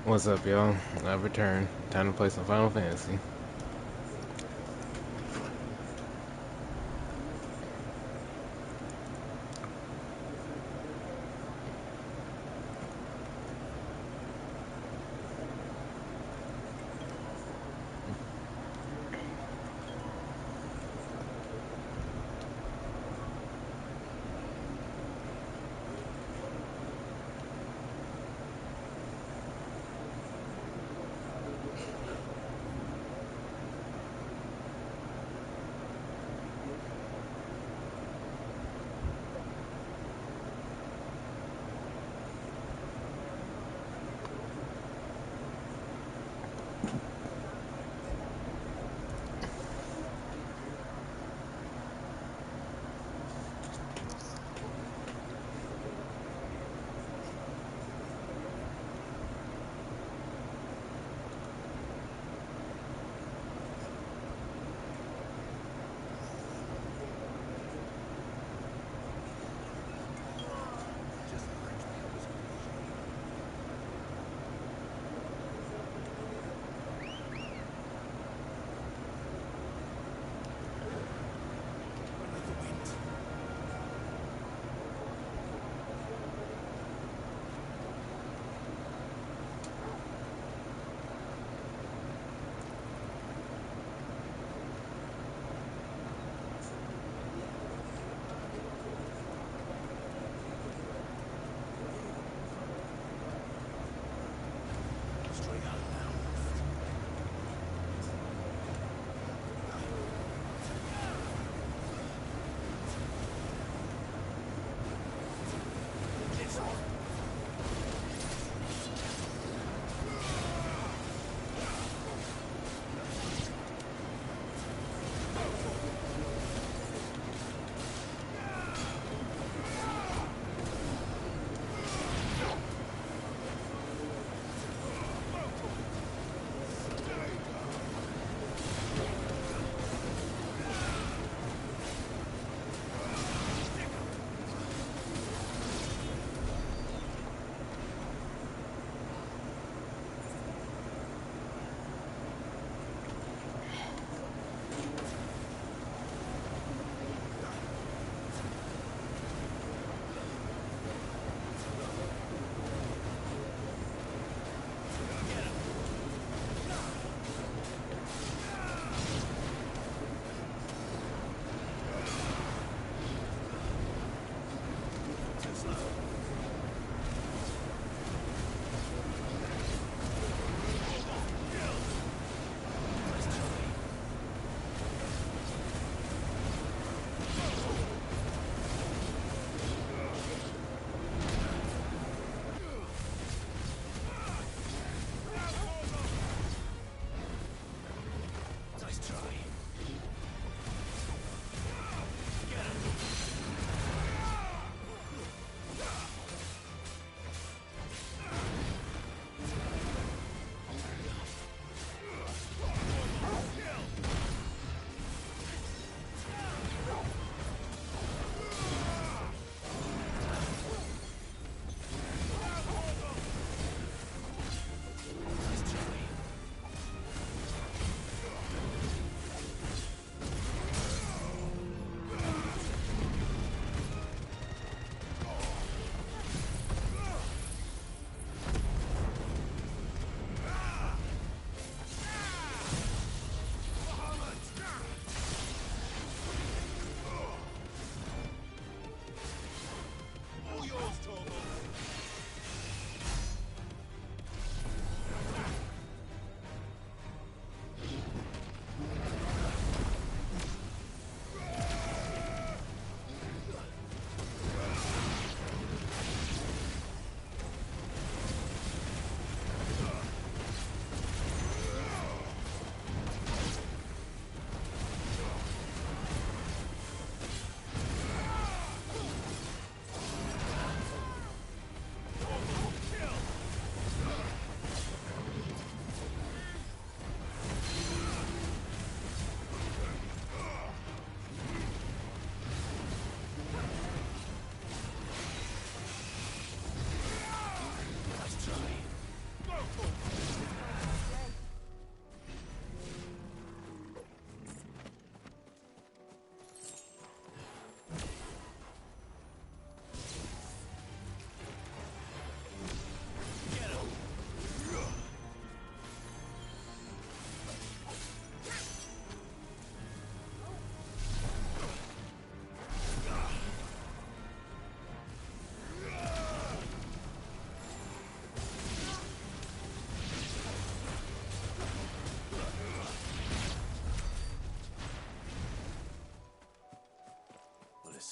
What's up, y'all? I've returned. Time to play some Final Fantasy.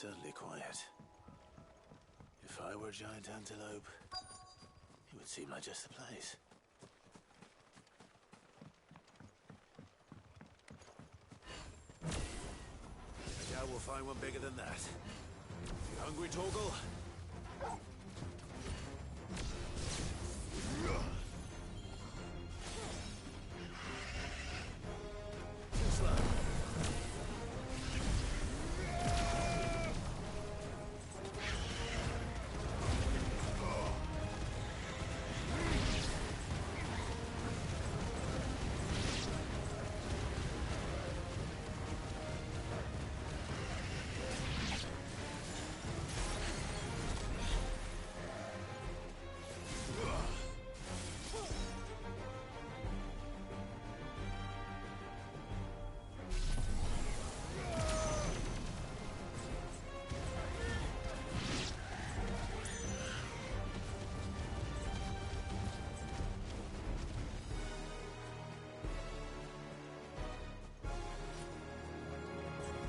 certainly quiet. If I were a giant antelope, it would seem like just the place. I doubt we'll find one bigger than that. You hungry, Torgal? Too slow.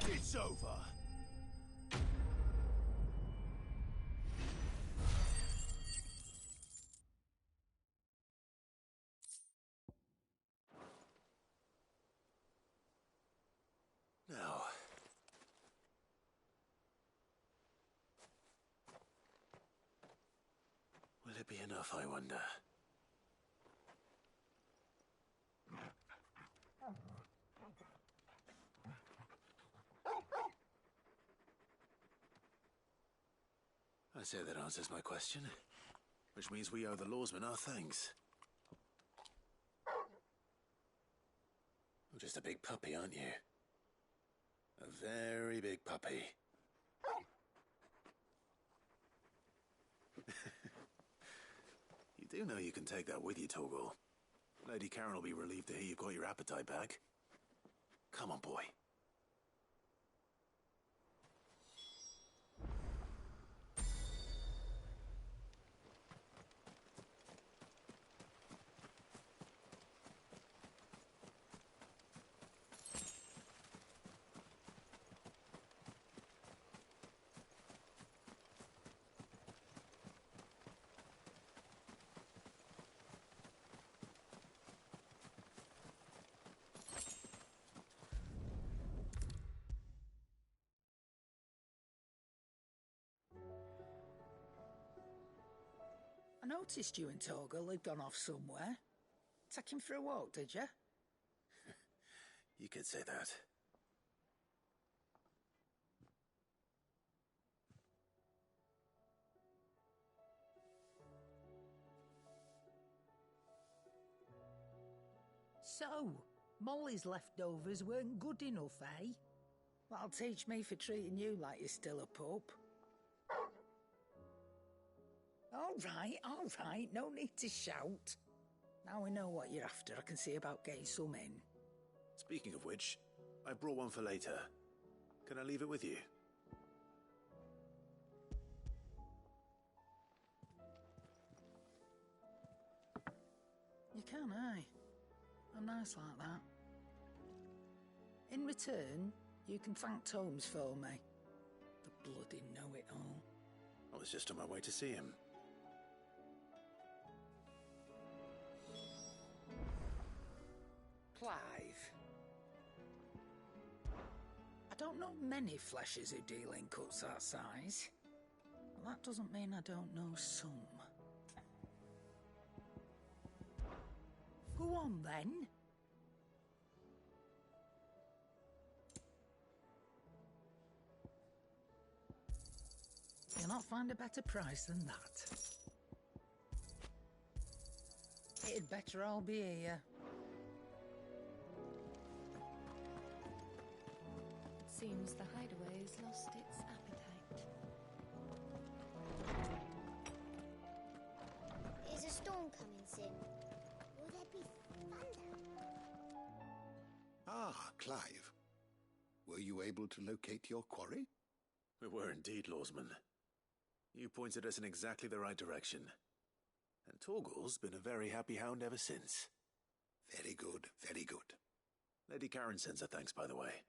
It's over. Now, will it be enough, I wonder? I say that answers my question, which means we owe the lawsmen our thanks. You're just a big puppy, aren't you? A very big puppy. You do know you can take that with you, Torgal. Lady Karen will be relieved to hear you've got your appetite back. Come on, boy. I noticed you and Torgal had gone off somewhere. Take him for a walk, did you? You could say that. So, Molly's leftovers weren't good enough, eh? That'll teach me for treating you like you're still a pup. All right, no need to shout. Now we know what you're after, I can see about getting some in. Speaking of which, I brought one for later. Can I leave it with you? You can, aye. I'm nice like that. In return, you can thank Tomes for me. The bloody know-it-all. I was just on my way to see him. Clive. I don't know many fleshers who deal in cuts that size. Well, that doesn't mean I don't know some. Go on, then. You'll not find a better price than that. It'd better all be here. Seems the hideaway has lost its appetite. Is a storm coming soon? Will there be thunder? Ah, Clive. Were you able to locate your quarry? We were indeed, Lawsman. You pointed us in exactly the right direction. And Torgal's been a very happy hound ever since. Very good, very good. Lady Karen sends her thanks, by the way,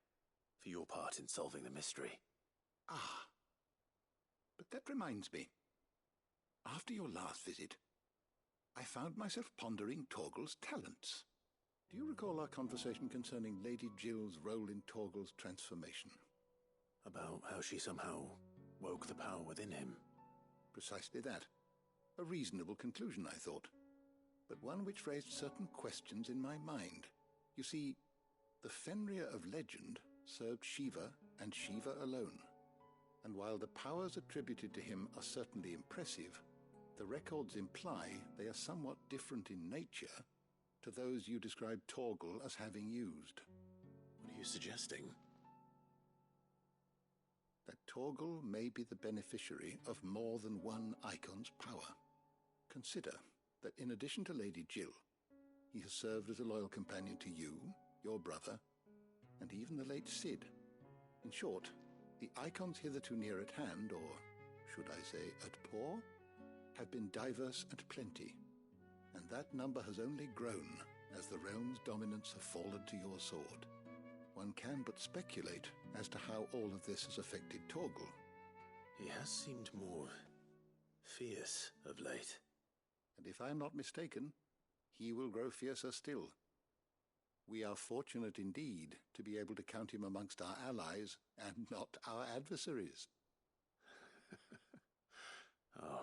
for your part in solving the mystery. Ah, But that reminds me. After your last visit, I found myself pondering Torgal's talents. Do you recall our conversation concerning Lady Jill's role in Torgal's transformation? About how she somehow woke the power within him. Precisely that. A reasonable conclusion, I thought, but one which raised certain questions in my mind. You see, the Fenrir of legend served Shiva and Shiva alone, and while the powers attributed to him are certainly impressive, the records imply they are somewhat different in nature to those you described Torgal as having used. What are you suggesting? That Torgal may be the beneficiary of more than one icon's power. Consider that in addition to Lady Jill, he has served as a loyal companion to you, your brother, and even the late Cid. In short, the icons hitherto near at hand, or should I say at paw, have been diverse and plenty, and that number has only grown as the realm's dominance have fallen to your sword. One can but speculate as to how all of this has affected Torgal. He has seemed more fierce of late. And if I am not mistaken, he will grow fiercer still. We are fortunate indeed to be able to count him amongst our allies and not our adversaries. Oh,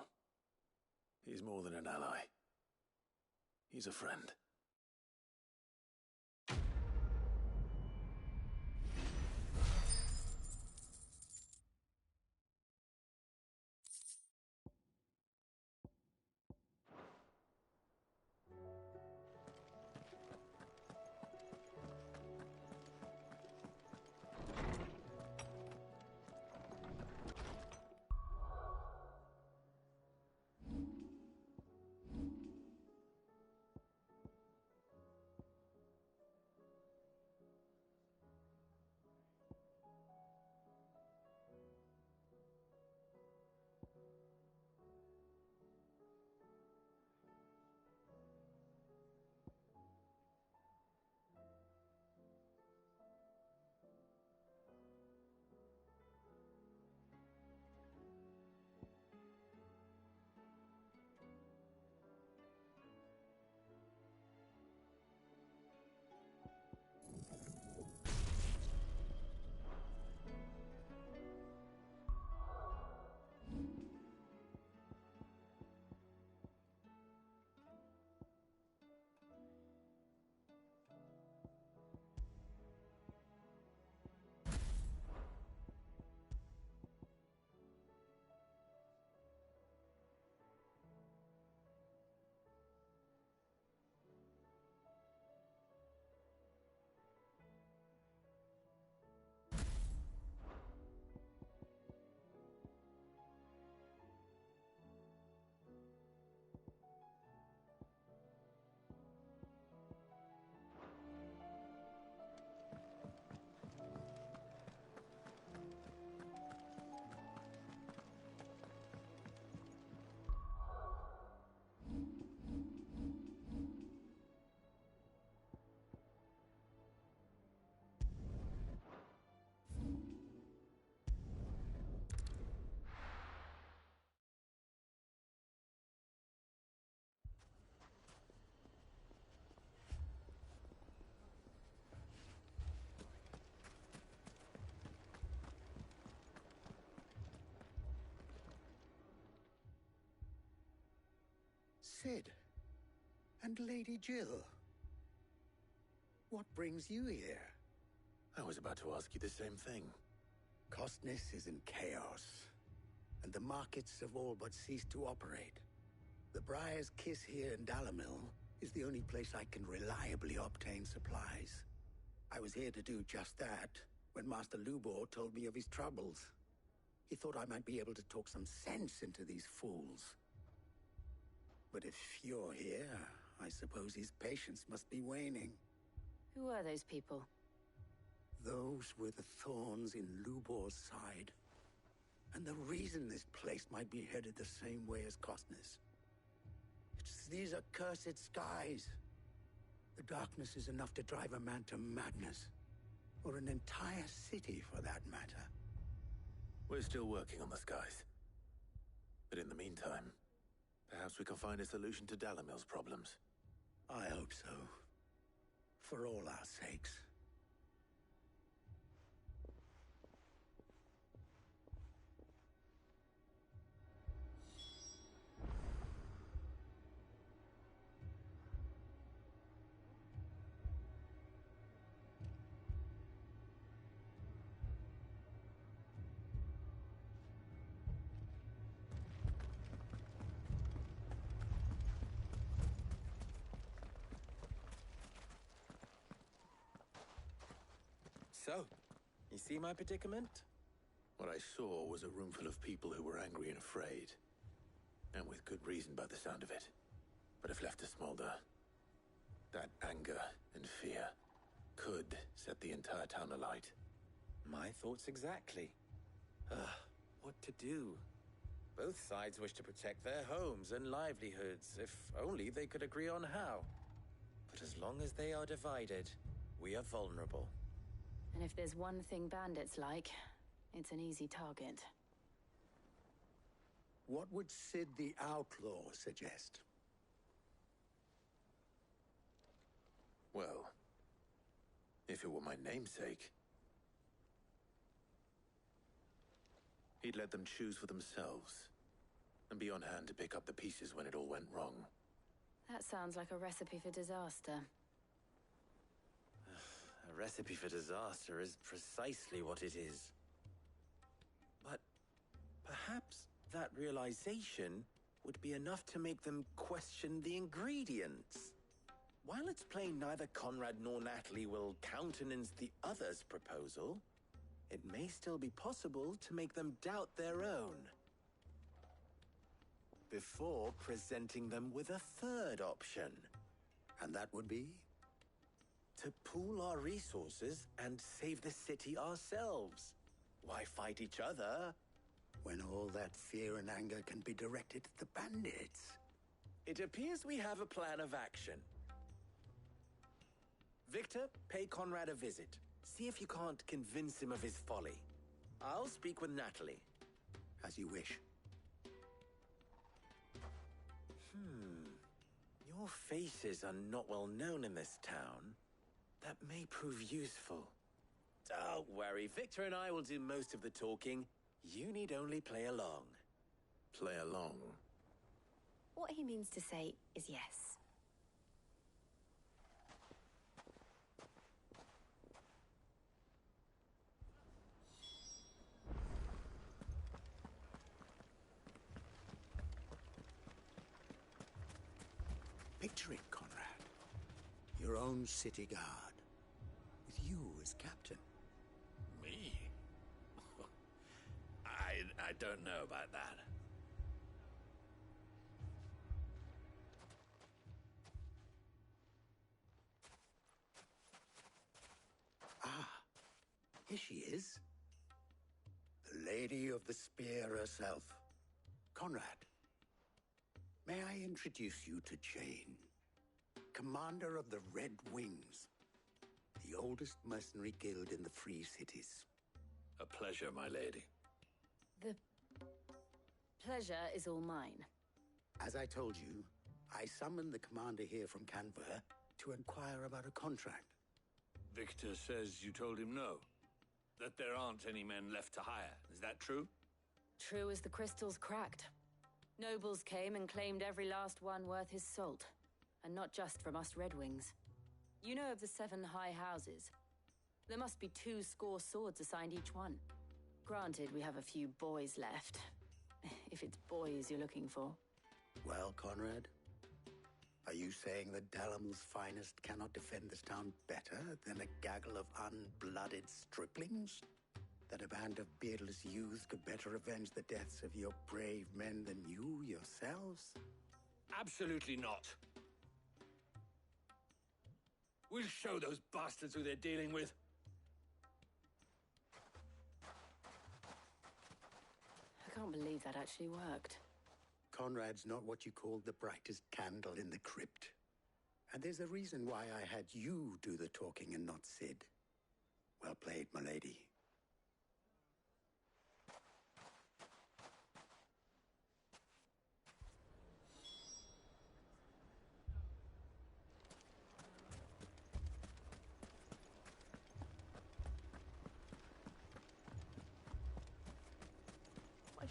he's more than an ally. He's a friend. Cid and Lady Jill. What brings you here? I was about to ask you the same thing. Costness is in chaos, and the markets have all but ceased to operate. The Briar's Kiss here in Dalamil is the only place I can reliably obtain supplies. I was here to do just that when Master Lubor told me of his troubles. He thought I might be able to talk some sense into these fools. But if you're here, I suppose his patience must be waning. Who are those people? Those were the thorns in Lubor's side. And the reason this place might be headed the same way as Costness. It's these accursed skies. The darkness is enough to drive a man to madness. Or an entire city, for that matter. We're still working on the skies. But in the meantime, perhaps we can find a solution to Dalamil's problems. I hope so. For all our sakes. So, you see my predicament? What I saw was a room full of people who were angry and afraid. And with good reason by the sound of it. But if left to smolder, that anger and fear could set the entire town alight. My thoughts exactly. What to do? Both sides wish to protect their homes and livelihoods, if only they could agree on how. But as long as they are divided, we are vulnerable. And if there's one thing bandits like, it's an easy target. What would Sid the Outlaw suggest? Well, if it were my namesake, he'd let them choose for themselves and be on hand to pick up the pieces when it all went wrong. That sounds like a recipe for disaster. A recipe for disaster is precisely what it is. But perhaps that realization would be enough to make them question the ingredients. While it's plain neither Conrad nor Natalie will countenance the other's proposal, it may still be possible to make them doubt their own. Before presenting them with a third option. And that would be? To pool our resources and save the city ourselves. Why fight each other? When all that fear and anger can be directed at the bandits. It appears we have a plan of action. Victor, pay Conrad a visit. See if you can't convince him of his folly. I'll speak with Natalie. As you wish. Your faces are not well known in this town. That may prove useful. Don't worry, Victor and I will do most of the talking. You need only play along. Play along? What he means to say is yes. Picture it, Conrad. Your own city guard. With you as captain. Me? I don't know about that. Ah, here she is. The Lady of the Spear herself. Conrad, may I introduce you to Jane, commander of the Red Wings, the oldest mercenary guild in the Free Cities. A pleasure, my lady. The pleasure is all mine. As I told you, I summoned the commander here from Canver to inquire about a contract. Victor says you told him no. That there aren't any men left to hire. Is that true? True as the crystals cracked. Nobles came and claimed every last one worth his salt. And not just from us Red Wings. You know of the 7 high houses. There must be 2 swords assigned each one. Granted, we have a few boys left. If it's boys you're looking for. Well, Conrad, are you saying that Dalamil's finest cannot defend this town better than a gaggle of unblooded striplings? That a band of beardless youths could better avenge the deaths of your brave men than you yourselves? Absolutely not. We'll show those bastards who they're dealing with. I can't believe that actually worked. Conrad's not what you call the brightest candle in the crypt. And there's a reason why I had you do the talking and not Sid. Well played, my lady.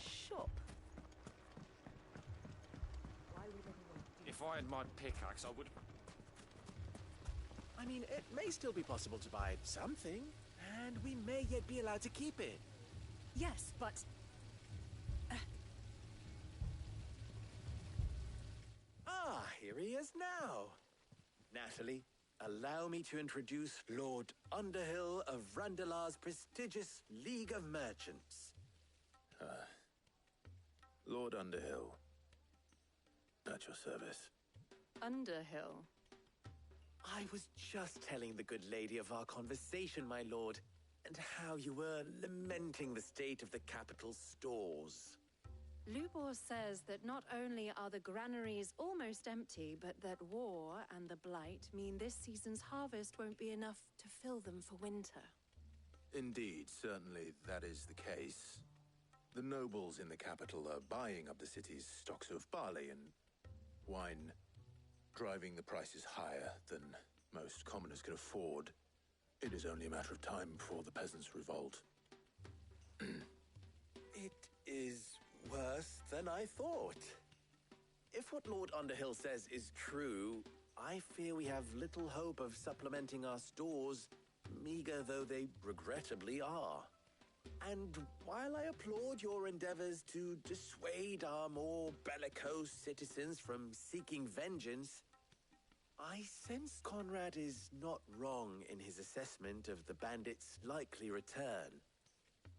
shop. If I had my pickaxe, I would... I mean, it may still be possible to buy something, and we may yet be allowed to keep it. Yes, but... Ah, here he is now. Natalie, allow me to introduce Lord Underhill of Randalar's prestigious League of Merchants. Lord Underhill. At your service. Underhill? I was just telling the good lady of our conversation, my lord, and how you were lamenting the state of the capital's stores. Lubor says that not only are the granaries almost empty, but that war and the blight mean this season's harvest won't be enough to fill them for winter. Indeed, certainly that is the case. The nobles in the capital are buying up the city's stocks of barley and wine, driving the prices higher than most commoners can afford. It is only a matter of time before the peasants revolt. It is worse than I thought. If what Lord Underhill says is true, I fear we have little hope of supplementing our stores, meager though they regrettably are. And while I applaud your endeavors to dissuade our more bellicose citizens from seeking vengeance, I sense Conrad is not wrong in his assessment of the bandits' likely return.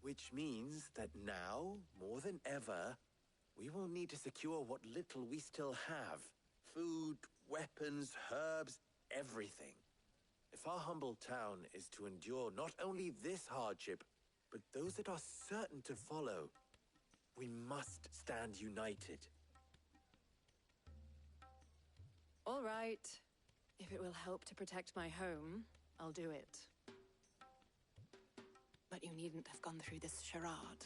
Which means that now, more than ever, we will need to secure what little we still have. Food, weapons, herbs, everything. If our humble town is to endure not only this hardship, but those that are certain to follow, we must stand united. All right. If it will help to protect my home, I'll do it. But you needn't have gone through this charade.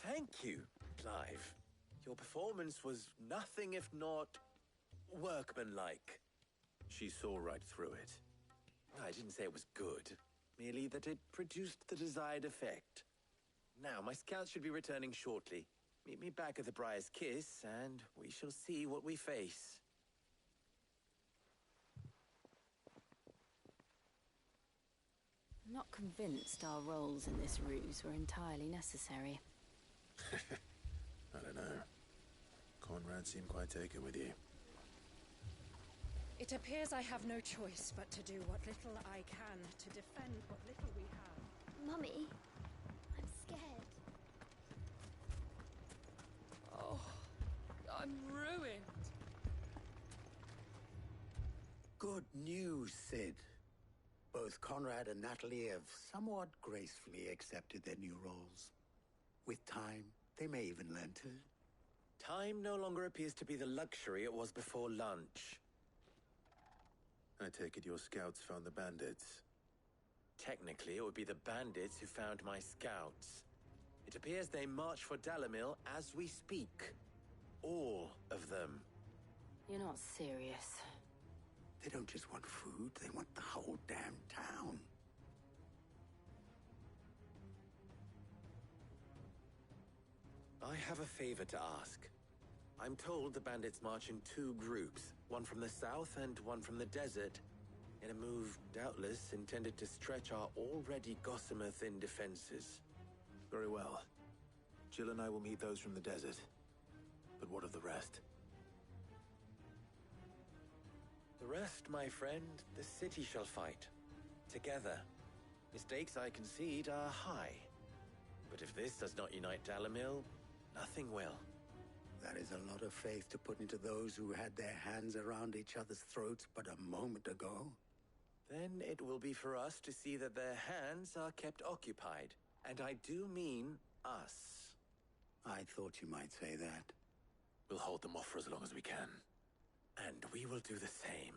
Thank you, Clive. Your performance was nothing if not workmanlike. She saw right through it. I didn't say it was good, merely that it produced the desired effect. Now, my scouts should be returning shortly. Meet me back at the Briar's Kiss, and we shall see what we face. I'm not convinced our roles in this ruse were entirely necessary. I don't know. Conrad seemed quite taken with you. It appears I have no choice but to do what little I can to defend what little we have. Mummy, I'm scared. Oh, I'm ruined. Good news, Sid. Both Conrad and Natalie have somewhat gracefully accepted their new roles. With time, they may even learn to. Time no longer appears to be the luxury it was before lunch. I take it your scouts found the bandits. Technically, it would be the bandits who found my scouts. It appears they march for Dalamil as we speak. All of them. You're not serious. They don't just want food, they want the whole damn town. I have a favor to ask. I'm told the bandits march in two groups, one from the south and one from the desert, in a move doubtless intended to stretch our already gossamer-thin defenses. Very well. Jill and I will meet those from the desert. But what of the rest? The rest, my friend, the city shall fight. Together. Mistakes, I concede, are high. But if this does not unite Dalamil, nothing will. That is a lot of faith to put into those who had their hands around each other's throats but a moment ago. Then it will be for us to see that their hands are kept occupied. And I do mean us. I thought you might say that. We'll hold them off for as long as we can. And we will do the same.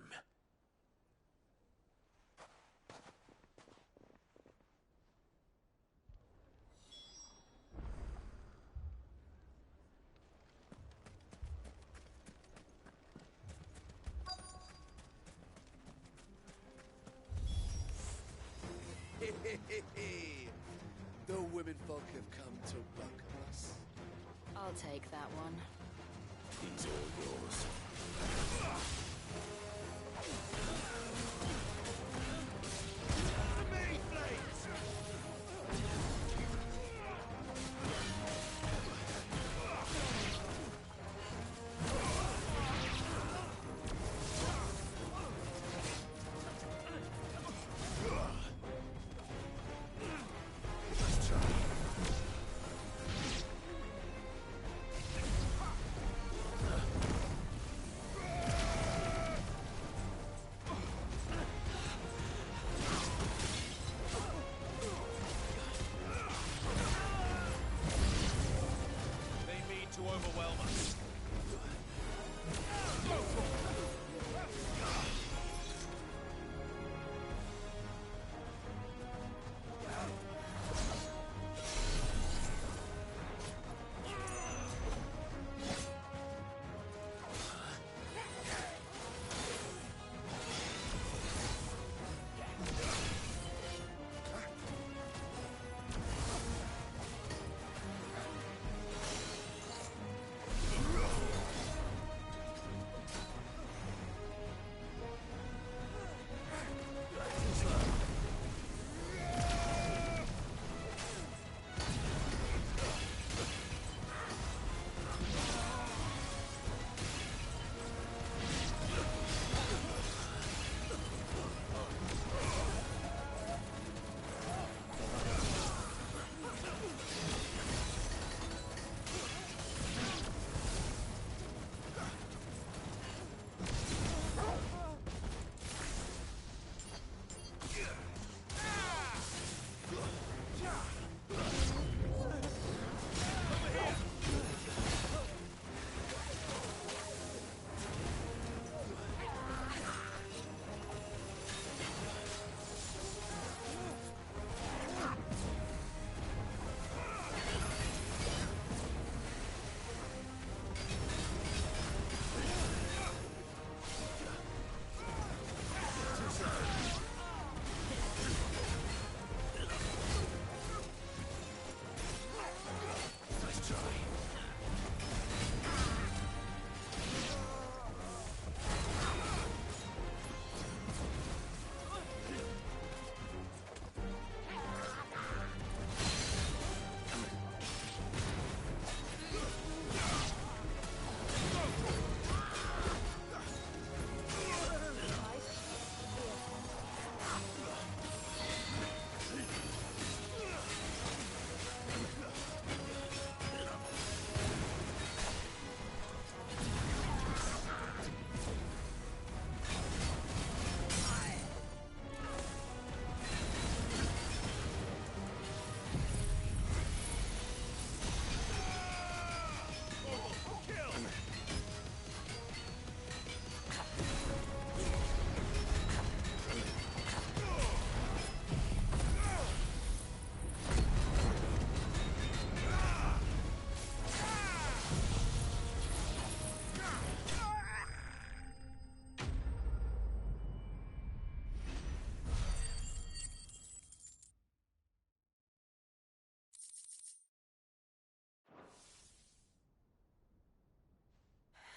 The womenfolk have come to welcome us. I'll take that one. He's all yours.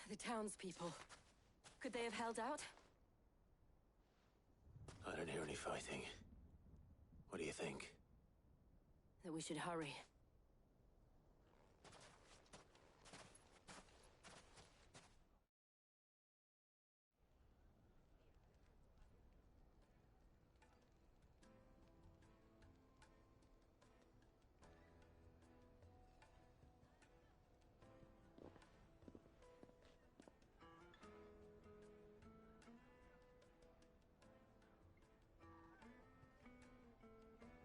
The townspeople. Could they have held out? I don't hear any fighting. What do you think? That we should hurry.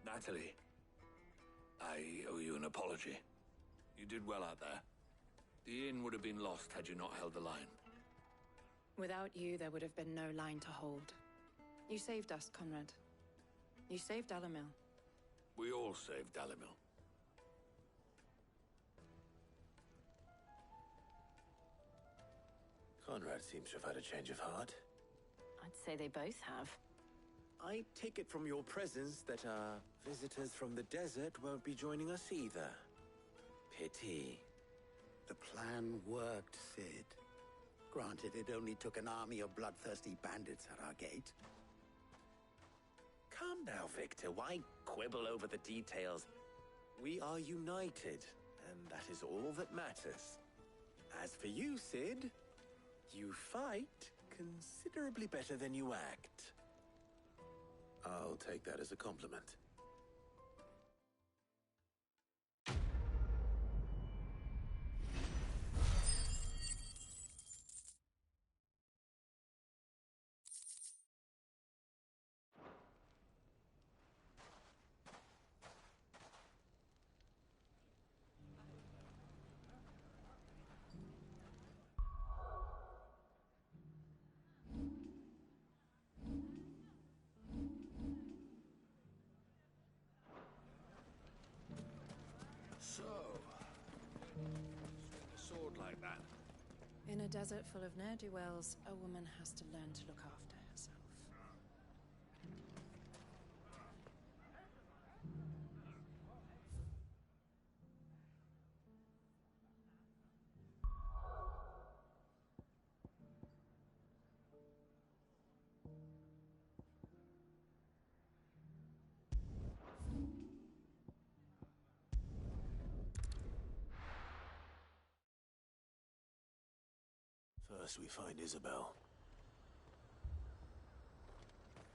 Natalie, I owe you an apology. You did well out there. The inn would have been lost had you not held the line. Without you, there would have been no line to hold. You saved us, Conrad. You saved Dalamil. We all saved Dalamil. Conrad seems to have had a change of heart. I'd say they both have. I take it from your presence that visitors from the desert won't be joining us either. Pity. The plan worked, Sid. Granted, it only took an army of bloodthirsty bandits at our gate. Calm now, Victor. Why quibble over the details? We are united, and that is all that matters. As for you, Sid, you fight considerably better than you act. I'll take that as a compliment. So, swing a sword like that. In a desert full of ne'er-do-wells, a woman has to learn to look after herself. First we find Isabel.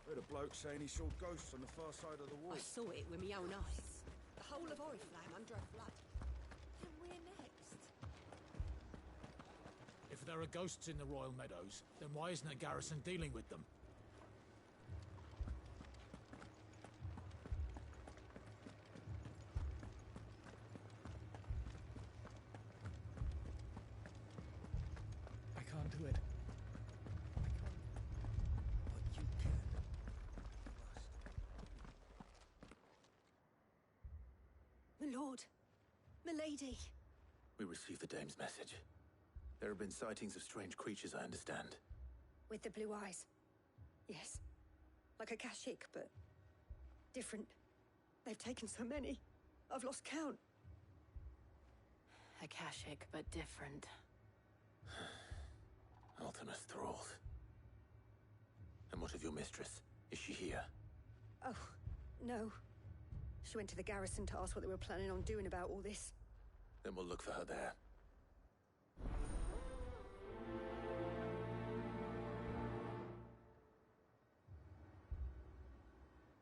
Heard a bloke saying he saw ghosts on the far side of the wall. I saw it with my own eyes. The whole of Oriflamme under a flood. And we're next. If there are ghosts in the Royal Meadows, then why isn't a garrison dealing with them? I can't do it. My lord. Milady. We received the dame's message. There have been sightings of strange creatures, I understand. With the blue eyes. Yes. Like a Kashik, but different. They've taken so many. I've lost count. Akashic, but different. Ultimus thralls. And what of your mistress? Is she here? Oh, no. She went to the garrison to ask what they were planning on doing about all this. Then we'll look for her there.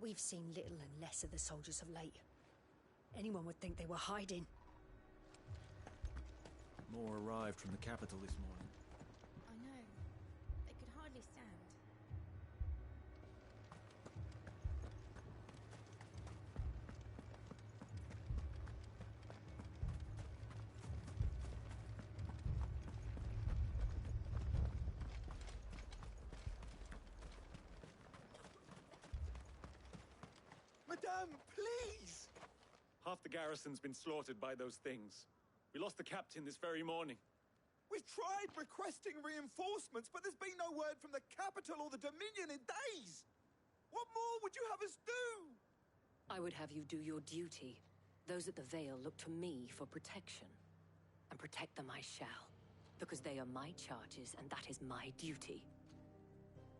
We've seen little and less of the soldiers of late. Anyone would think they were hiding. More arrived from the capital this morning. I know. They could hardly stand. Madame, please! Half the garrison's been slaughtered by those things. We lost the captain this very morning. We've tried requesting reinforcements, but there's been no word from the capital or the Dominion in days! What more would you have us do? I would have you do your duty. Those at the Vale look to me for protection. And protect them I shall. Because they are my charges, and that is my duty.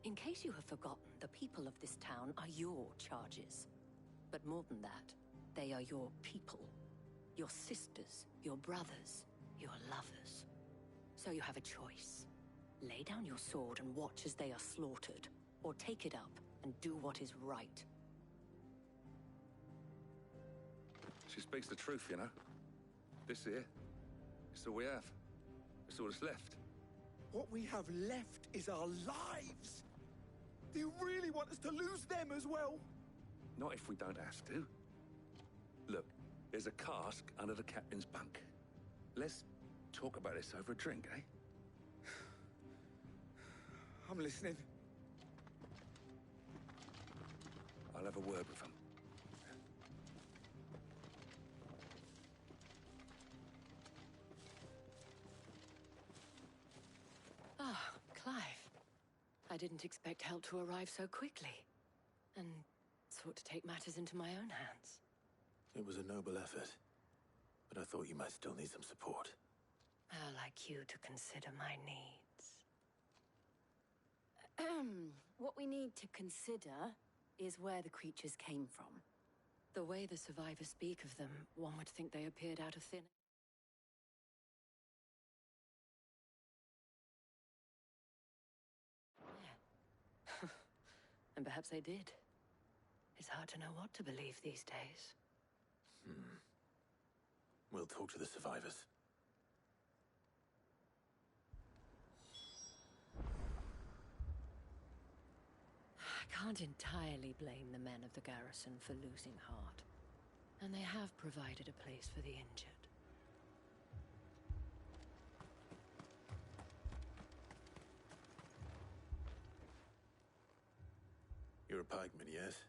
In case you have forgotten, the people of this town are your charges. But more than that, they are your people. Your sisters, your brothers, your lovers. So you have a choice. Lay down your sword and watch as they are slaughtered, or take it up and do what is right. She speaks the truth, you know. This here, it's all we have. It's all that's left. What we have left is our lives! Do you really want us to lose them as well? Not if we don't have to. Look, there's a cask under the captain's bunk. Let's talk about this over a drink, eh? I'm listening. I'll have a word with him. Ah, Clive. I didn't expect help to arrive so quickly. and sought to take matters into my own hands. It was a noble effort, but I thought you might still need some support. I'd like you to consider my needs. What we need to consider is where the creatures came from. The way the survivors speak of them, one would think they appeared out of thin air. And perhaps they did. It's hard to know what to believe these days. We'll talk to the survivors. I can't entirely blame the men of the garrison for losing heart. And they have provided a place for the injured. You're a pikeman, yes?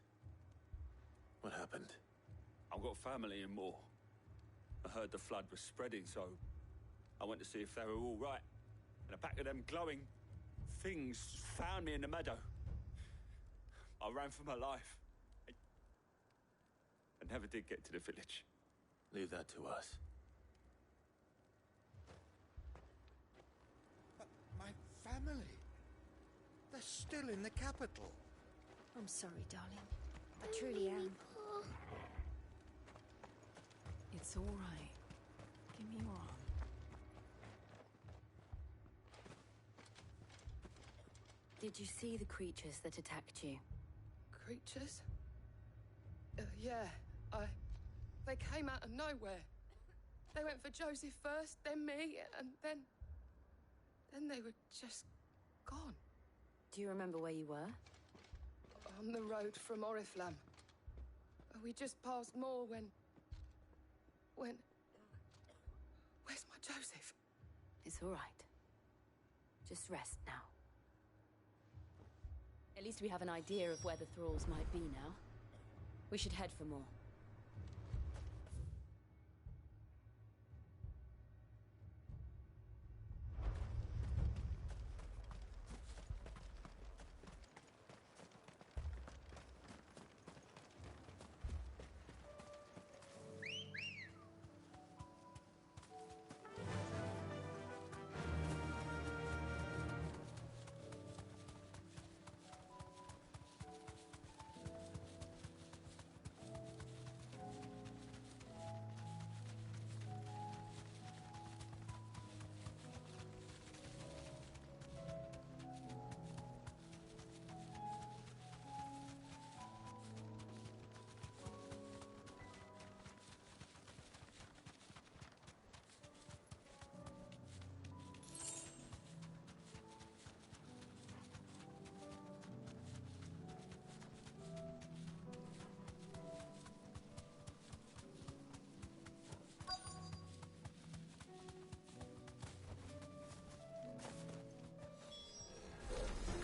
What happened? I've got family in Moor. I heard the flood was spreading, so I went to see if they were all right. And a pack of them glowing things found me in the meadow. I ran for my life. I never did get to the village. Leave that to us. But my family... They're still in the capital. I'm sorry, darling. I truly am. It's all right. Give me your arm. Did you see the creatures that attacked you? Creatures? Yeah, they came out of nowhere. They went for Joseph first, then me, and then they were just gone. Do you remember where you were? On the road from Oriflamme. We just passed Moor when... Where's my Joseph? It's all right. Just rest now. At least we have an idea of where the thralls might be now. We should head for more.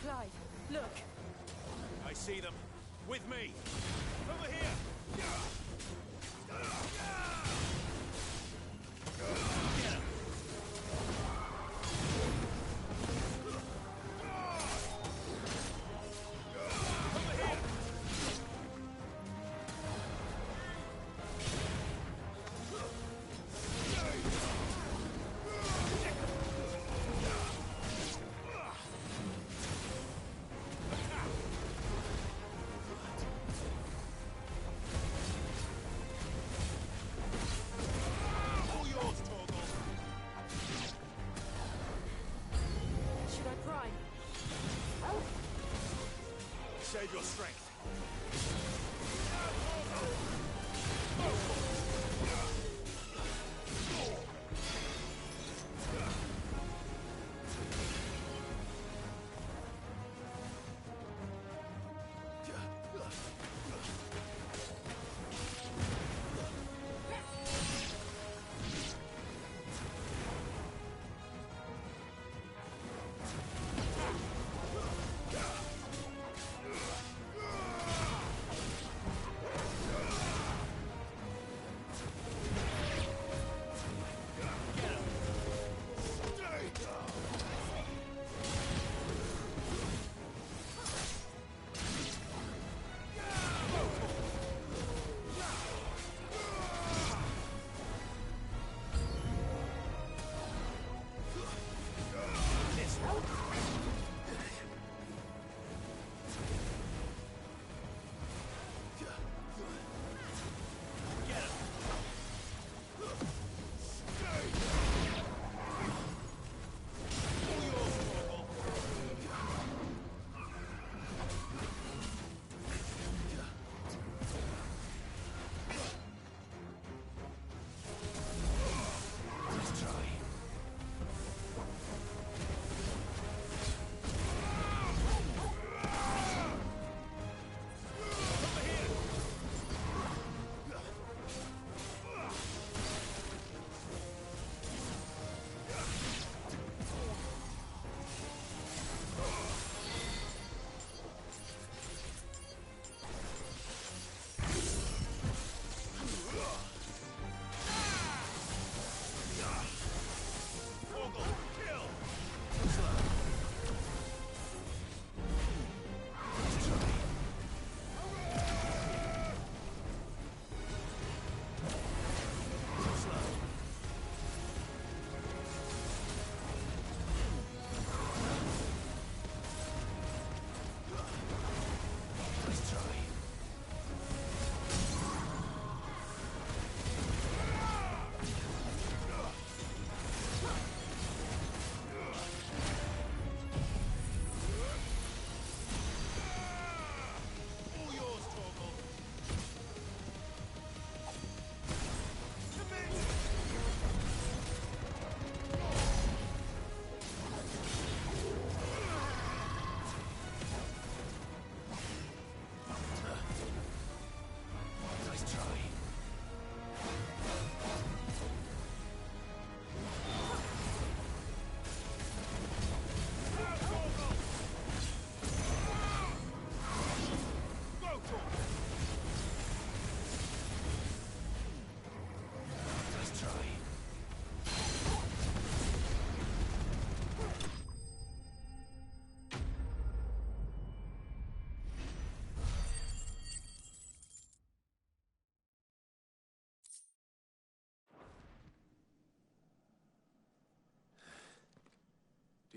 Clive, look! I see them. With me! Over here! Get him!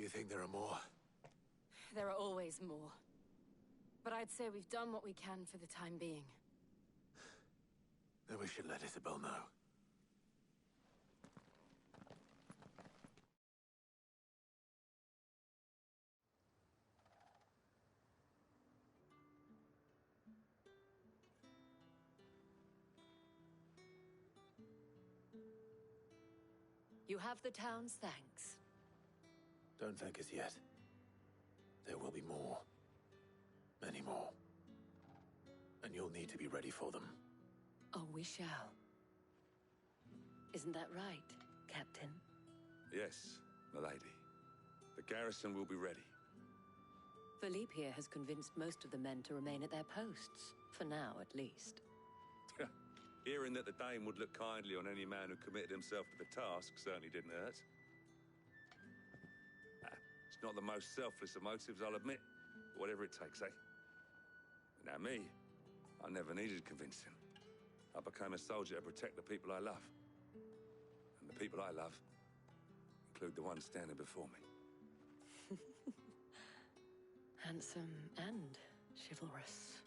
you think there are more? There are always more. But I'd say we've done what we can for the time being. Then we should let Isabel know. You have the town's thanks. Don't thank us yet. There will be more. Many more. And you'll need to be ready for them. Oh, we shall. Isn't that right, Captain? Yes, milady. The garrison will be ready. Philippe here has convinced most of the men to remain at their posts. For now, at least. Hearing that the Dane would look kindly on any man who committed himself to the task certainly didn't hurt. It's not the most selfless of motives, I'll admit. But whatever it takes, eh? Now me, I never needed convincing. I became a soldier to protect the people I love. And the people I love include the ones standing before me. Handsome and chivalrous.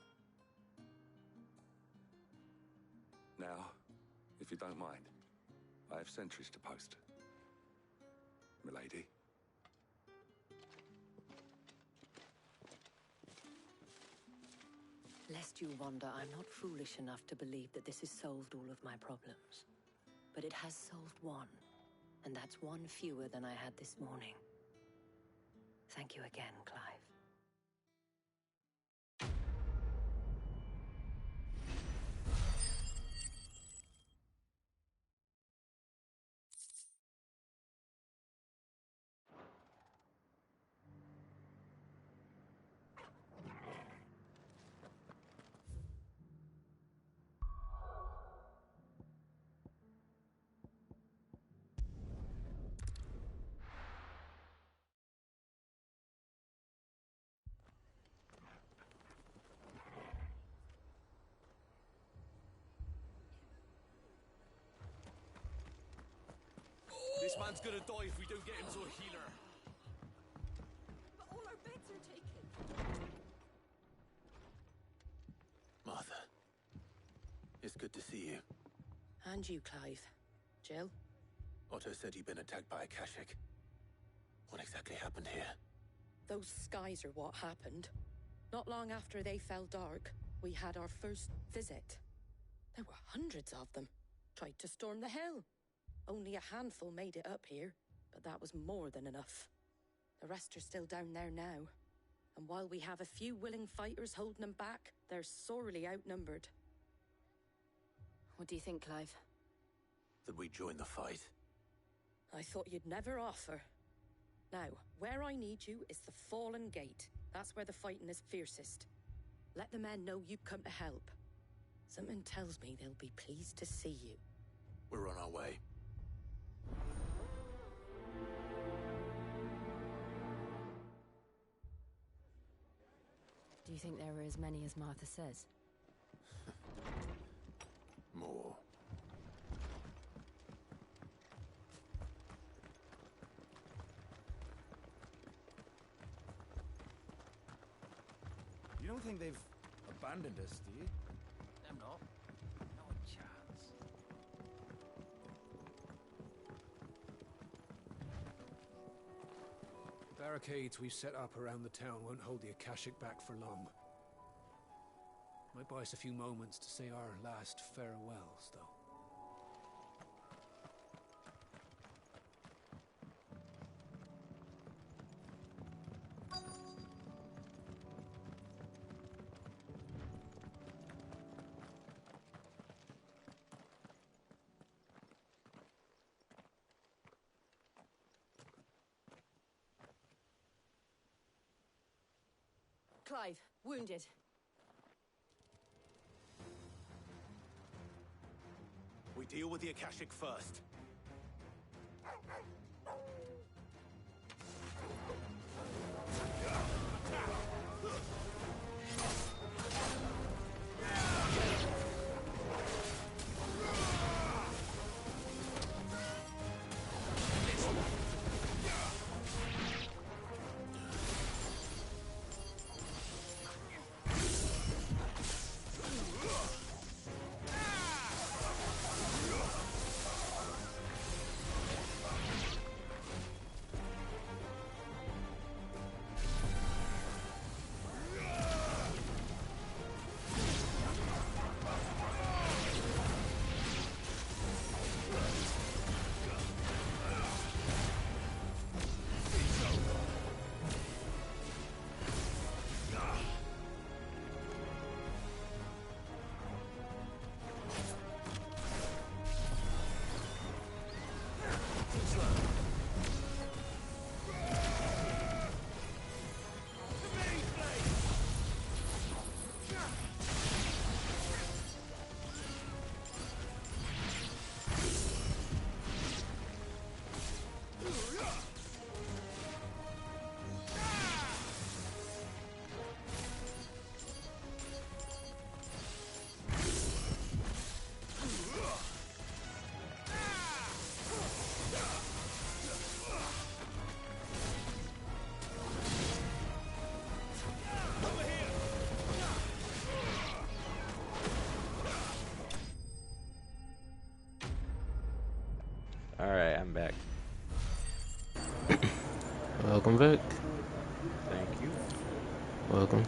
Now, if you don't mind, I have sentries to post. Milady. Lest you wonder, I'm not foolish enough to believe that this has solved all of my problems. But it has solved one, and that's one fewer than I had this morning. Thank you again, Clive. This man's gonna die if we don't get him to a healer. But all our beds are taken. Martha, it's good to see you. And you, Clive. Jill? Otto said you'd been attacked by a Kashik. What exactly happened here? Those skies are what happened. Not long after they fell dark, we had our first visit. There were hundreds of them. Tried to storm the hill. Only a handful made it up here, but that was more than enough. The rest are still down there now. And while we have a few willing fighters holding them back, they're sorely outnumbered. What do you think, Clive? That we join the fight? I thought you'd never offer. Now, where I need you is the Fallen Gate. That's where the fighting is fiercest. Let the men know you've come to help. Something tells me they'll be pleased to see you. We're on our way. Do you think there are as many as Martha says? More. You don't think they've abandoned us, do you? Them not. Not a chance. The barricades we've set up around the town won't hold the Akashic back for long. Might buy us a few moments to say our last farewells, though. Clive, wounded. We deal with the Akashic first. Alright, I'm back. Welcome back. Thank you. Welcome.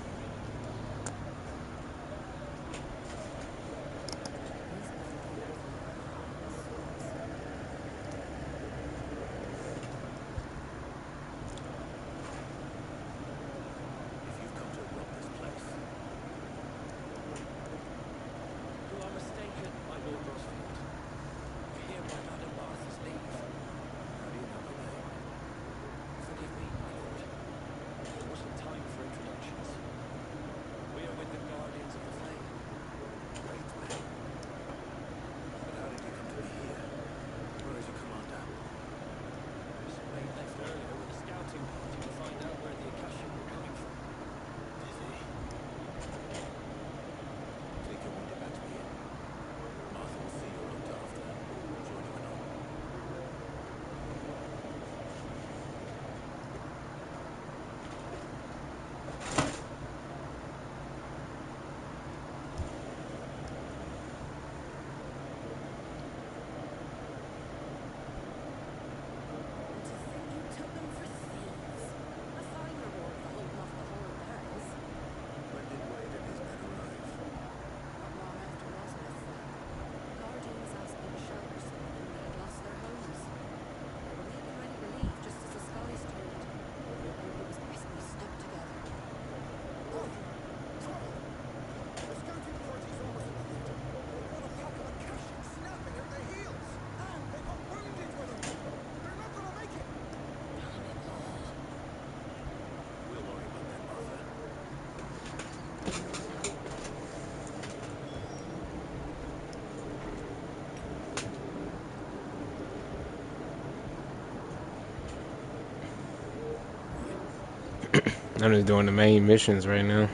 I'm just doing the main missions right now.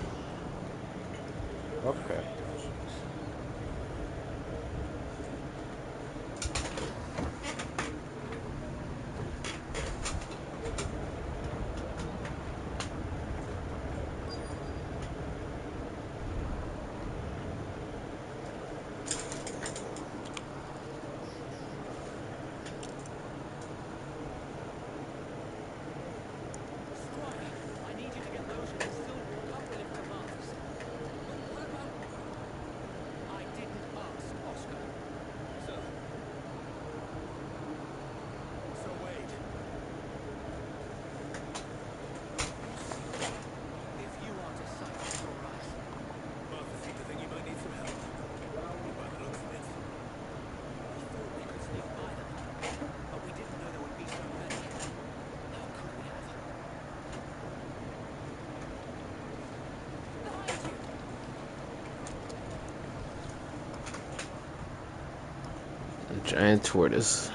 Okay. Giant tortoise.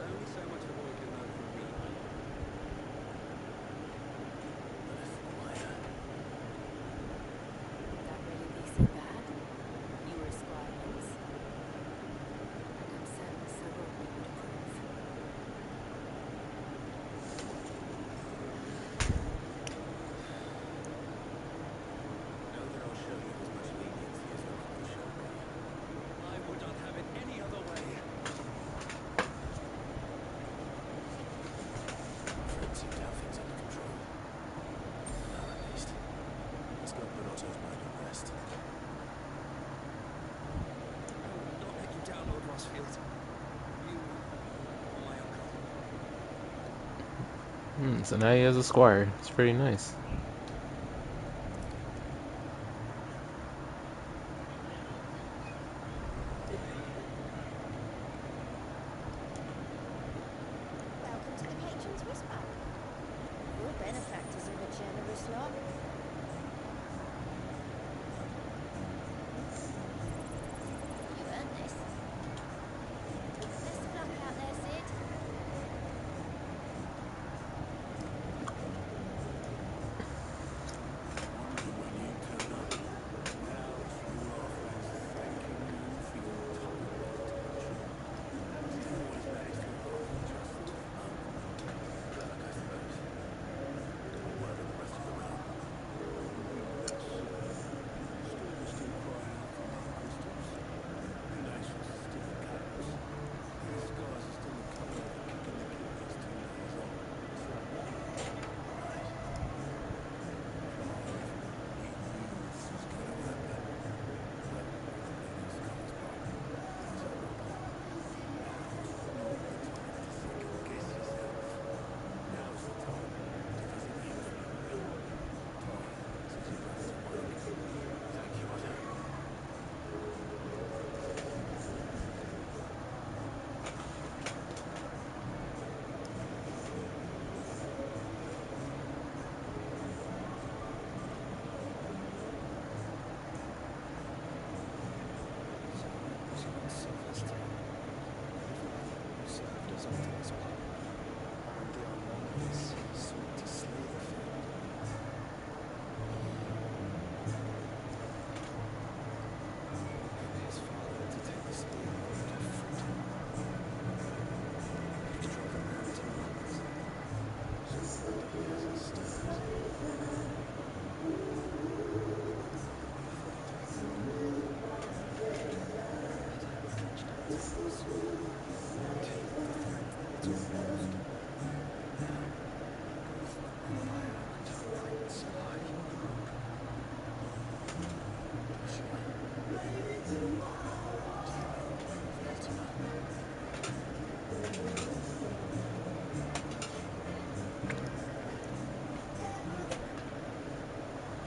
only so much a boy can learn from me. Would that really be so bad? You were a squire once. And I'm certain Sir Rodney would approve. Know that I'll show you as much leniency as your uncle showed me. I would not have it any other way. Fred seemed to have things under control. Now at least. Let's go put Otto's mind at rest. I will not let you down, Lord Rossfield. You are my uncle. So now he has a squire. It's pretty nice. Welcome to the Patron's Whisper. Your benefactors are a generous lot. You earned this. Best of luck out there, Sid.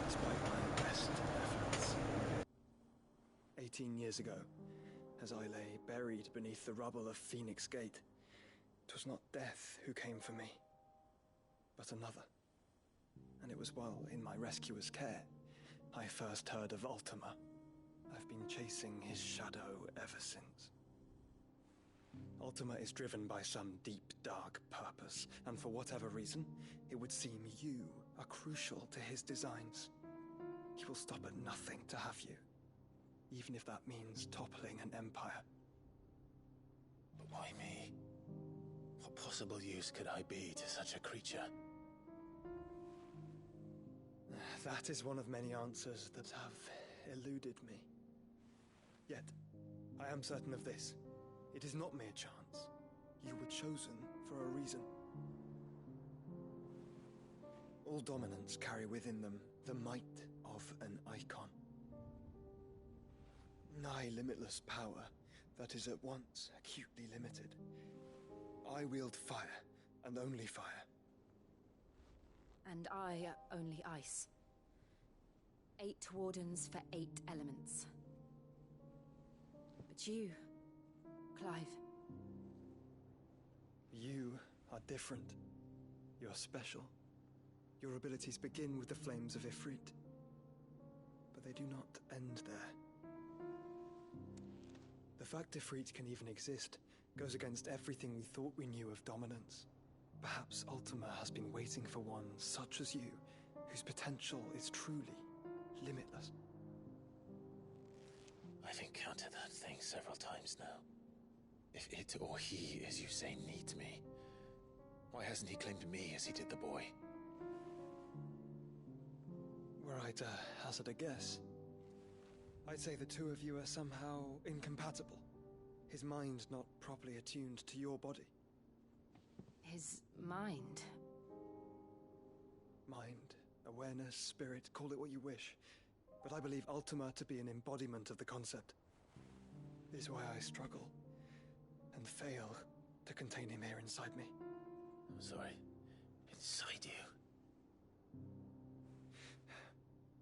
Despite my best efforts. 18 years ago, as I lay buried beneath the rubble of Phoenix Gate, 'twas not death who came for me, but another. And it was while in my rescuer's care I first heard of Ultima. I've been chasing his shadow ever since. Ultima is driven by some deep, dark purpose, and for whatever reason, it would seem you are crucial to his designs. He will stop at nothing to have you, even if that means toppling an empire. But why me? What possible use could I be to such a creature? That is one of many answers that have eluded me. Yet, I am certain of this. It is not mere chance. You were chosen for a reason. All dominants carry within them the might of an icon. Nigh limitless power that is at once acutely limited. I wield fire, and only fire. And I only ice. 8 wardens for 8 elements. But you, Clive. You are different. You're special. Your abilities begin with the flames of Ifrit. But they do not end there. The fact Ifrit can even exist Goes against everything we thought we knew of dominance. Perhaps Ultima has been waiting for one such as you, whose potential is truly limitless. I've encountered that thing several times now. If it or he, as you say, needs me, why hasn't he claimed me as he did the boy? Were I to hazard a guess, I'd say the two of you are somehow incompatible. His mind not properly attuned to your body. His mind? Mind, awareness, spirit, call it what you wish. But I believe Ultima to be an embodiment of the concept. This is why I struggle and fail to contain him here inside me. I'm sorry. Inside you?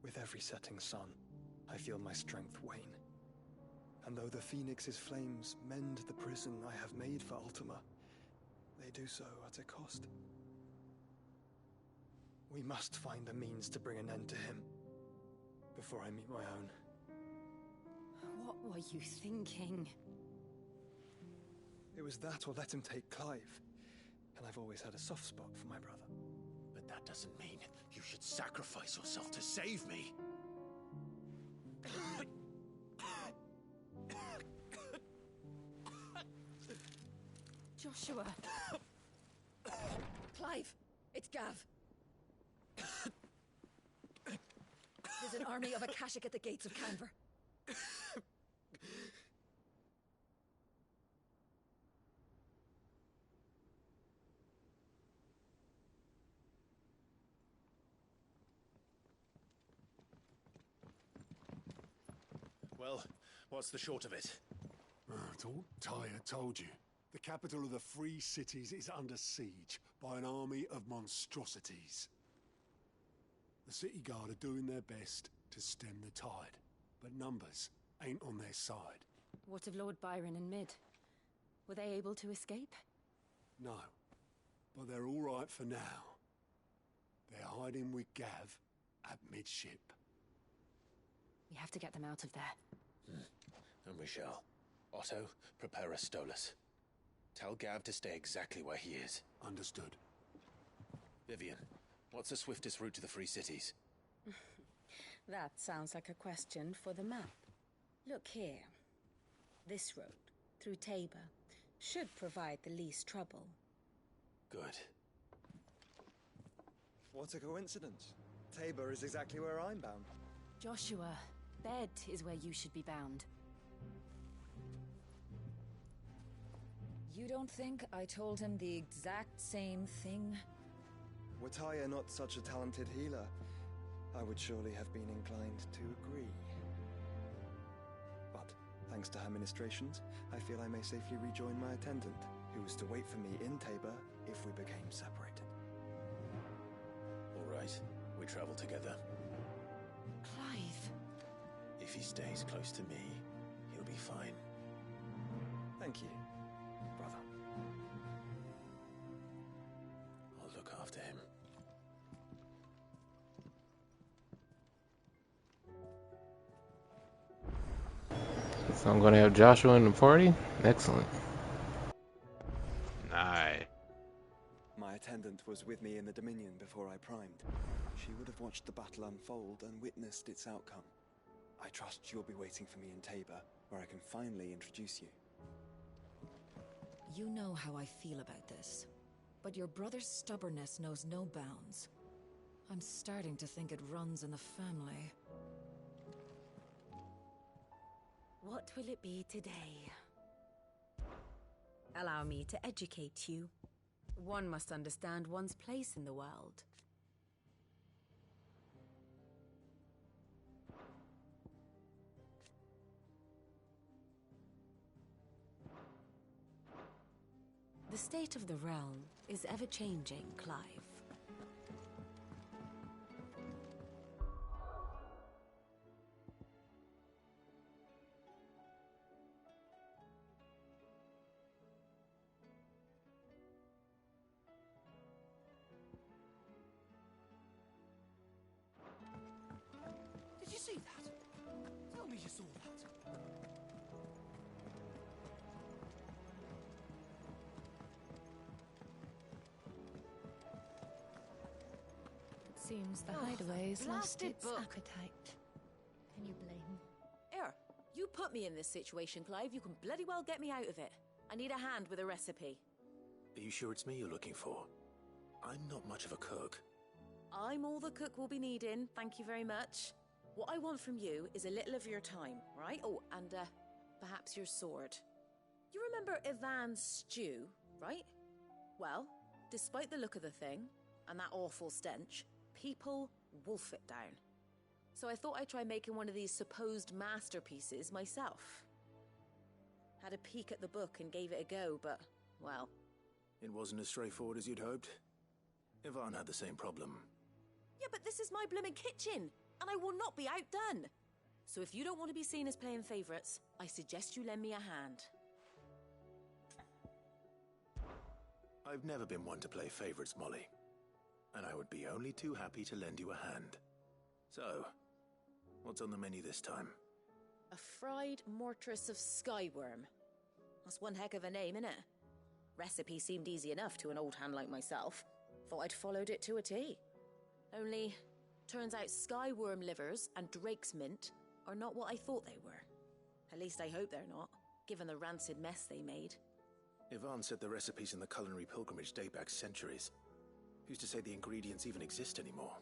With every setting sun, I feel my strength wane. And though the Phoenix's flames mend the prison I have made for Ultima, they do so at a cost. We must find a means to bring an end to him before I meet my own. What were you thinking? It was that or let him take Clive. And I've always had a soft spot for my brother. But that doesn't mean you should sacrifice yourself to save me. Joshua! Clive! It's Gav! There's an army of Akashic at the gates of Canver. Well, what's the short of it? Tyre told you. The capital of the Free Cities is under siege by an army of monstrosities. The city guard are doing their best to stem the tide, but numbers ain't on their side. What of Lord Byron and Mid? Were they able to escape? No, but they're all right for now. They're hiding with Gav at midship. We have to get them out of there. And we shall. Otto, prepare a Stolas. Tell Gav to stay exactly where he is. Understood. Vivian, what's the swiftest route to the Free Cities? That sounds like a question for the map. Look here. This road, through Tabor, should provide the least trouble. Good. What a coincidence. Tabor is exactly where I'm bound. Joshua, Bed is where you should be bound. You don't think I told him the exact same thing? Were Tyre not such a talented healer, I would surely have been inclined to agree. But, thanks to her ministrations, I feel I may safely rejoin my attendant, who was to wait for me in Tabor if we became separated. All right, we travel together. Clive. If he stays close to me, he'll be fine. Thank you, brother. I'll look after him. So I'm gonna have Joshua in the party? Excellent. Nice. My attendant was with me in the Dominion before I primed. She would have watched the battle unfold and witnessed its outcome. I trust you'll be waiting for me in Tabor, where I can finally introduce you. You know how I feel about this, but your brother's stubbornness knows no bounds. I'm starting to think it runs in the family. What will it be today? Allow me to educate you. One must understand one's place in the world. The state of the realm is ever-changing, Clive. Did you see that? Tell me you saw that. Seems the Oh, hideaway's lost blasted its book. appetite. Can you blame him? Here, you put me in this situation, Clive. You can bloody well get me out of it. I need a hand with a recipe. Are you sure it's me you're looking for? I'm not much of a cook. I'm all the cook will be needing, thank you very much. What I want from you is a little of your time, right? Oh, and perhaps your sword. You remember Ivan's stew, right? Well, despite the look of the thing, and that awful stench, people wolf it down. So I thought I'd try making one of these supposed masterpieces myself. Had a peek at the book and gave it a go, but, well... It wasn't as straightforward as you'd hoped. Ivan had the same problem. Yeah, but this is my blimmin' kitchen, and I will not be outdone. So if you don't want to be seen as playing favourites, I suggest you lend me a hand. I've never been one to play favourites, Molly. And I would be only too happy to lend you a hand. So, what's on the menu this time? A fried mortress of skyworm. That's one heck of a name, innit? Recipe seemed easy enough to an old hand like myself. Thought I'd followed it to a T. Only, turns out skyworm livers and drake's mint are not what I thought they were. At least I hope they're not, given the rancid mess they made. Ivan said the recipes in the culinary pilgrimage date back centuries. Who's to say the ingredients even exist anymore?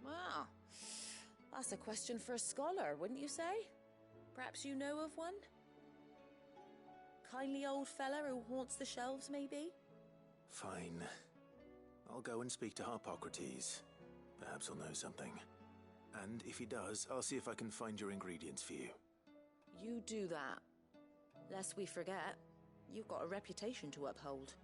Wow. That's a question for a scholar, wouldn't you say? Perhaps you know of one? Kindly old fella who haunts the shelves, maybe? Fine. I'll go and speak to Harpocrates. Perhaps he'll know something. And if he does, I'll see if I can find your ingredients for you. You do that. Lest we forget, you've got a reputation to uphold.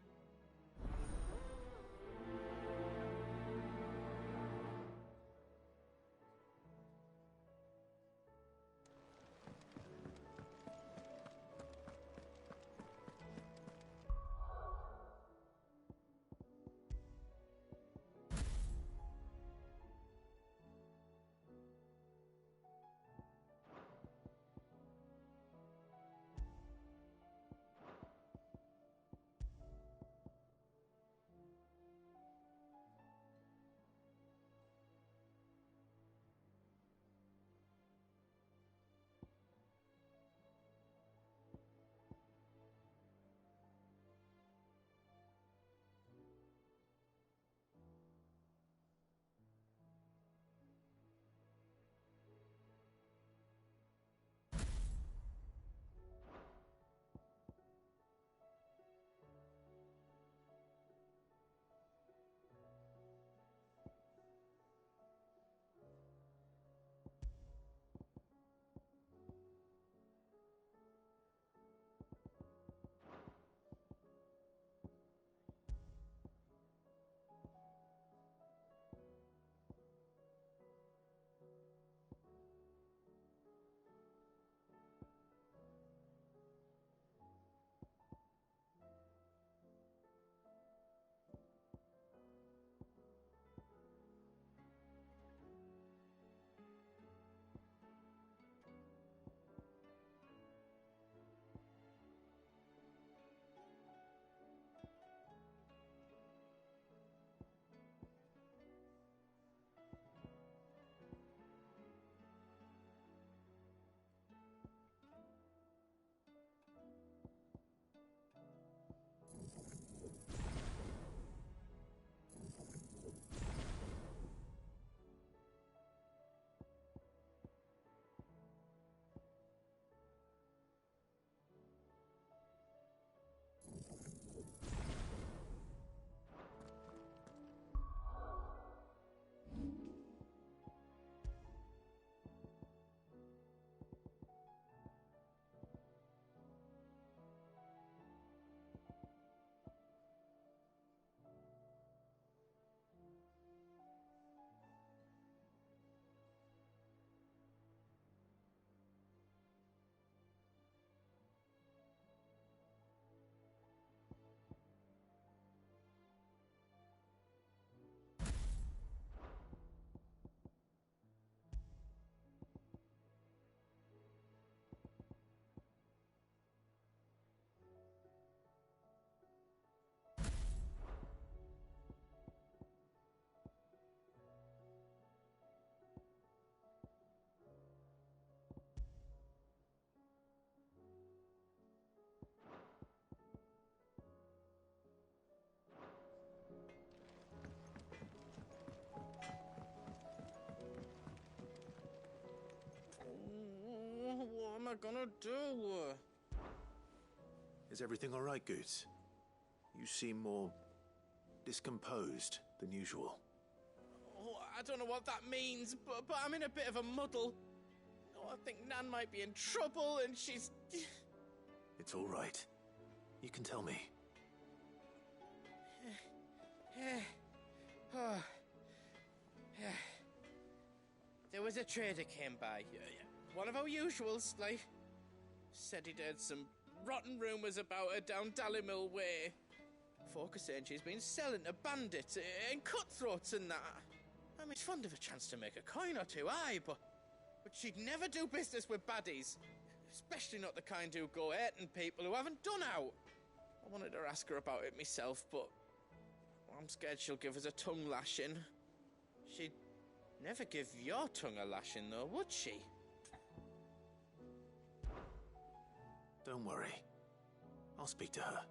gonna do? Is everything all right, Goots? You seem more discomposed than usual. Oh, I don't know what that means, but I'm in a bit of a muddle. Oh, I think Nan might be in trouble, and she's... It's all right. You can tell me. Oh. There was a trader came by. One of our usuals, like. Said he'd heard some rotten rumours about her down Dallimil Way. Folk are saying she's been selling to bandits and cutthroats and that. I mean, it's fond of a chance to make a coin or two, aye, but she'd never do business with baddies. Especially not the kind who go hurting people who haven't done out. I wanted to ask her about it myself, but I'm scared she'll give us a tongue lashing. She'd never give your tongue a lashing, though, would she? Don't worry. I'll speak to her.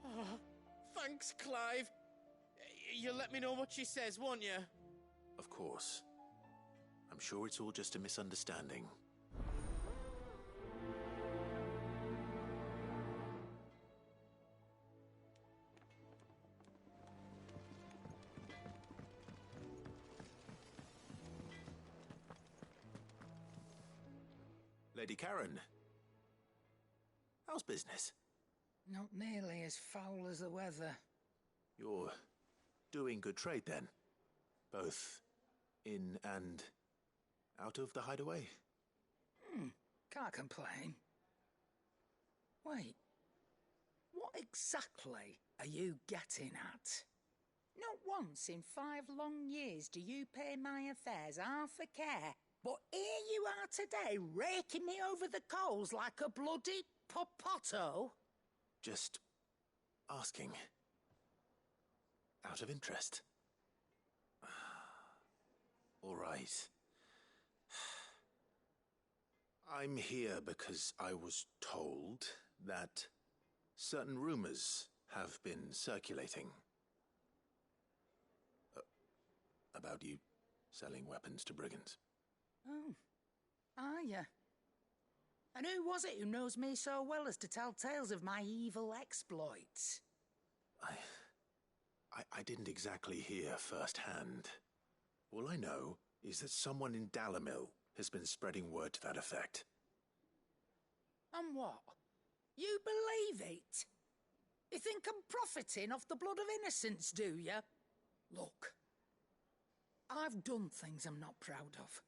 Oh, thanks, Clive. You'll let me know what she says, won't you? Of course. I'm sure it's all just a misunderstanding. Lady Karen. How's business? Not nearly as foul as the weather. You're doing good trade, then? Both in and out of the hideaway? Can't complain. Wait. What exactly are you getting at? Not once in 5 long years do you pay my affairs half a care, but here you are today, raking me over the coals like a bloody popoto? Just asking. Out of interest. All right. I'm here because I was told that certain rumors have been circulating. About you selling weapons to brigands. Oh, are you? And who was it who knows me so well as to tell tales of my evil exploits? I didn't exactly hear firsthand. All I know is that someone in Dallimil has been spreading word to that effect. And what? You believe it? You think I'm profiting off the blood of innocents, do you? Look, I've done things I'm not proud of.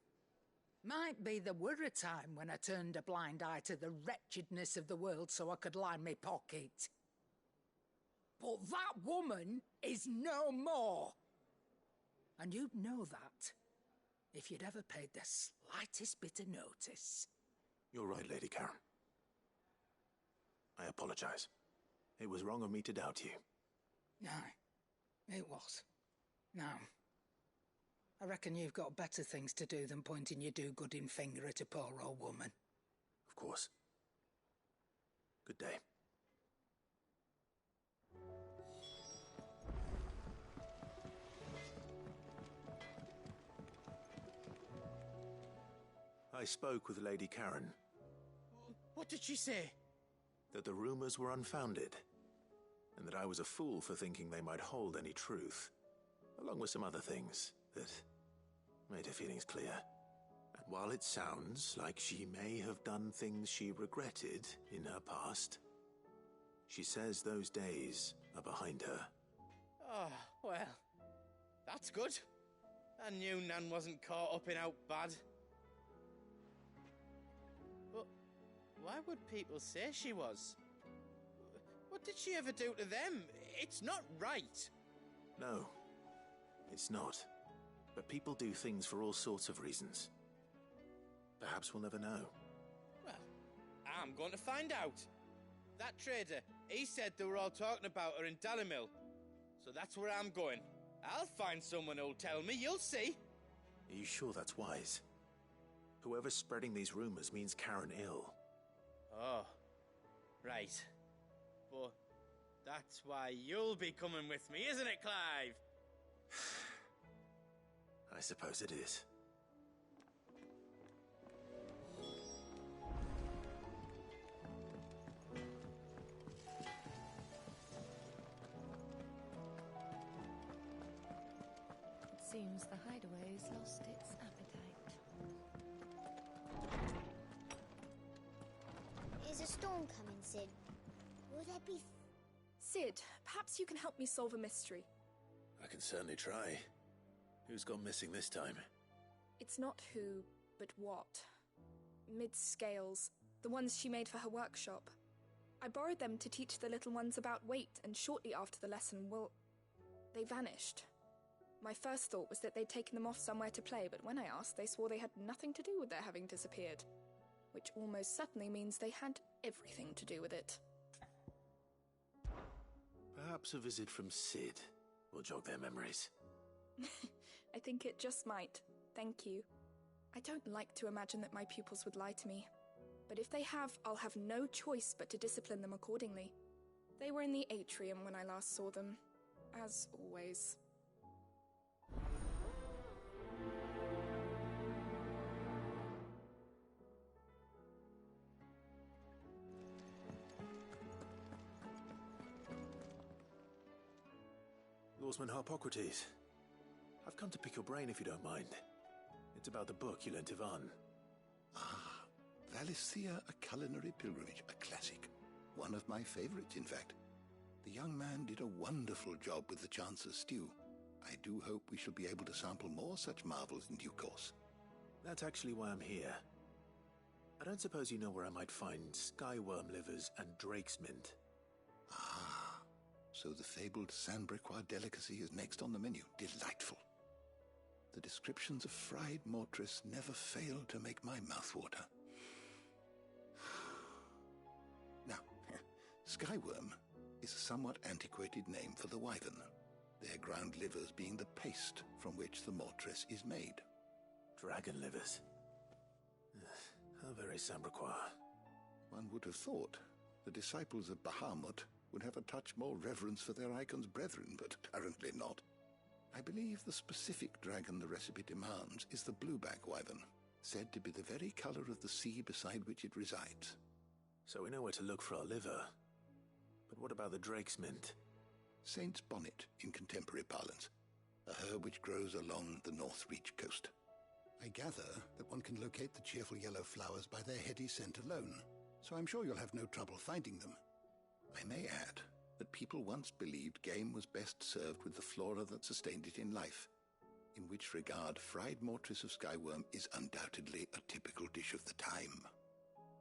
Might be there were a time when I turned a blind eye to the wretchedness of the world so I could line my pocket. But that woman is no more. And you'd know that if you'd ever paid the slightest bit of notice. You're right, Lady Karen. I apologize. It was wrong of me to doubt you. Aye, it was. Now, I reckon you've got better things to do than pointing your do-gooding finger at a poor old woman. Of course. Good day. I spoke with Lady Karen. What did she say? That the rumors were unfounded, and that I was a fool for thinking they might hold any truth, along with some other things that made her feelings clear. And while it sounds like she may have done things she regretted in her past, she says those days are behind her. Oh, well, that's good. I knew Nan wasn't caught up in out bad. But why would people say she was? What did she ever do to them? It's not right. No, it's not. But people do things for all sorts of reasons. Perhaps we'll never know. Well, I'm going to find out. That trader, he said they were all talking about her in Dallimil. So that's where I'm going. I'll find someone who'll tell me, you'll see. Are you sure that's wise? Whoever's spreading these rumors means Karen ill. Oh, right. But that's why you'll be coming with me, isn't it, Clive? I suppose it is. Seems the hideaway's lost its appetite. Is a storm coming, Sid? Will there be... Sid, perhaps you can help me solve a mystery. I can certainly try. Who's gone missing this time? It's not who, but what. Mid's scales, the ones she made for her workshop. I borrowed them to teach the little ones about weight, and shortly after the lesson, well, they vanished. My first thought was that they'd taken them off somewhere to play, but when I asked, they swore they had nothing to do with their having disappeared. Which almost certainly means they had everything to do with it. Perhaps a visit from Sid will jog their memories. I think it just might. Thank you. I don't like to imagine that my pupils would lie to me. But if they have, I'll have no choice but to discipline them accordingly. They were in the atrium when I last saw them. As always. Lawsman Harpocrates. I've come to pick your brain if you don't mind. It's about the book you lent Ivan. Ah, Valisthea, A Culinary Pilgrimage, a classic. One of my favorites, in fact. The young man did a wonderful job with the Chance's stew. I do hope we shall be able to sample more such marvels in due course. That's actually why I'm here. I don't suppose you know where I might find skyworm livers and drake's mint. Ah, so the fabled Sandbrequois delicacy is next on the menu. Delightful. The descriptions of fried mortress never fail to make my mouth water. Now, skyworm is a somewhat antiquated name for the wyvern, their ground livers being the paste from which the mortress is made. Dragon livers. How very Sandbrequois. One would have thought the disciples of Bahamut would have a touch more reverence for their icon's brethren, but apparently not. I believe the specific dragon the recipe demands is the blueback wyvern, said to be the very color of the sea beside which it resides. So we know where to look for our liver. But what about the drake's mint? Saint's bonnet in contemporary parlance, a herb which grows along the North Reach coast. I gather that one can locate the cheerful yellow flowers by their heady scent alone, so I'm sure you'll have no trouble finding them. I may add that people once believed game was best served with the flora that sustained it in life, in which regard fried mortress of skyworm is undoubtedly a typical dish of the time.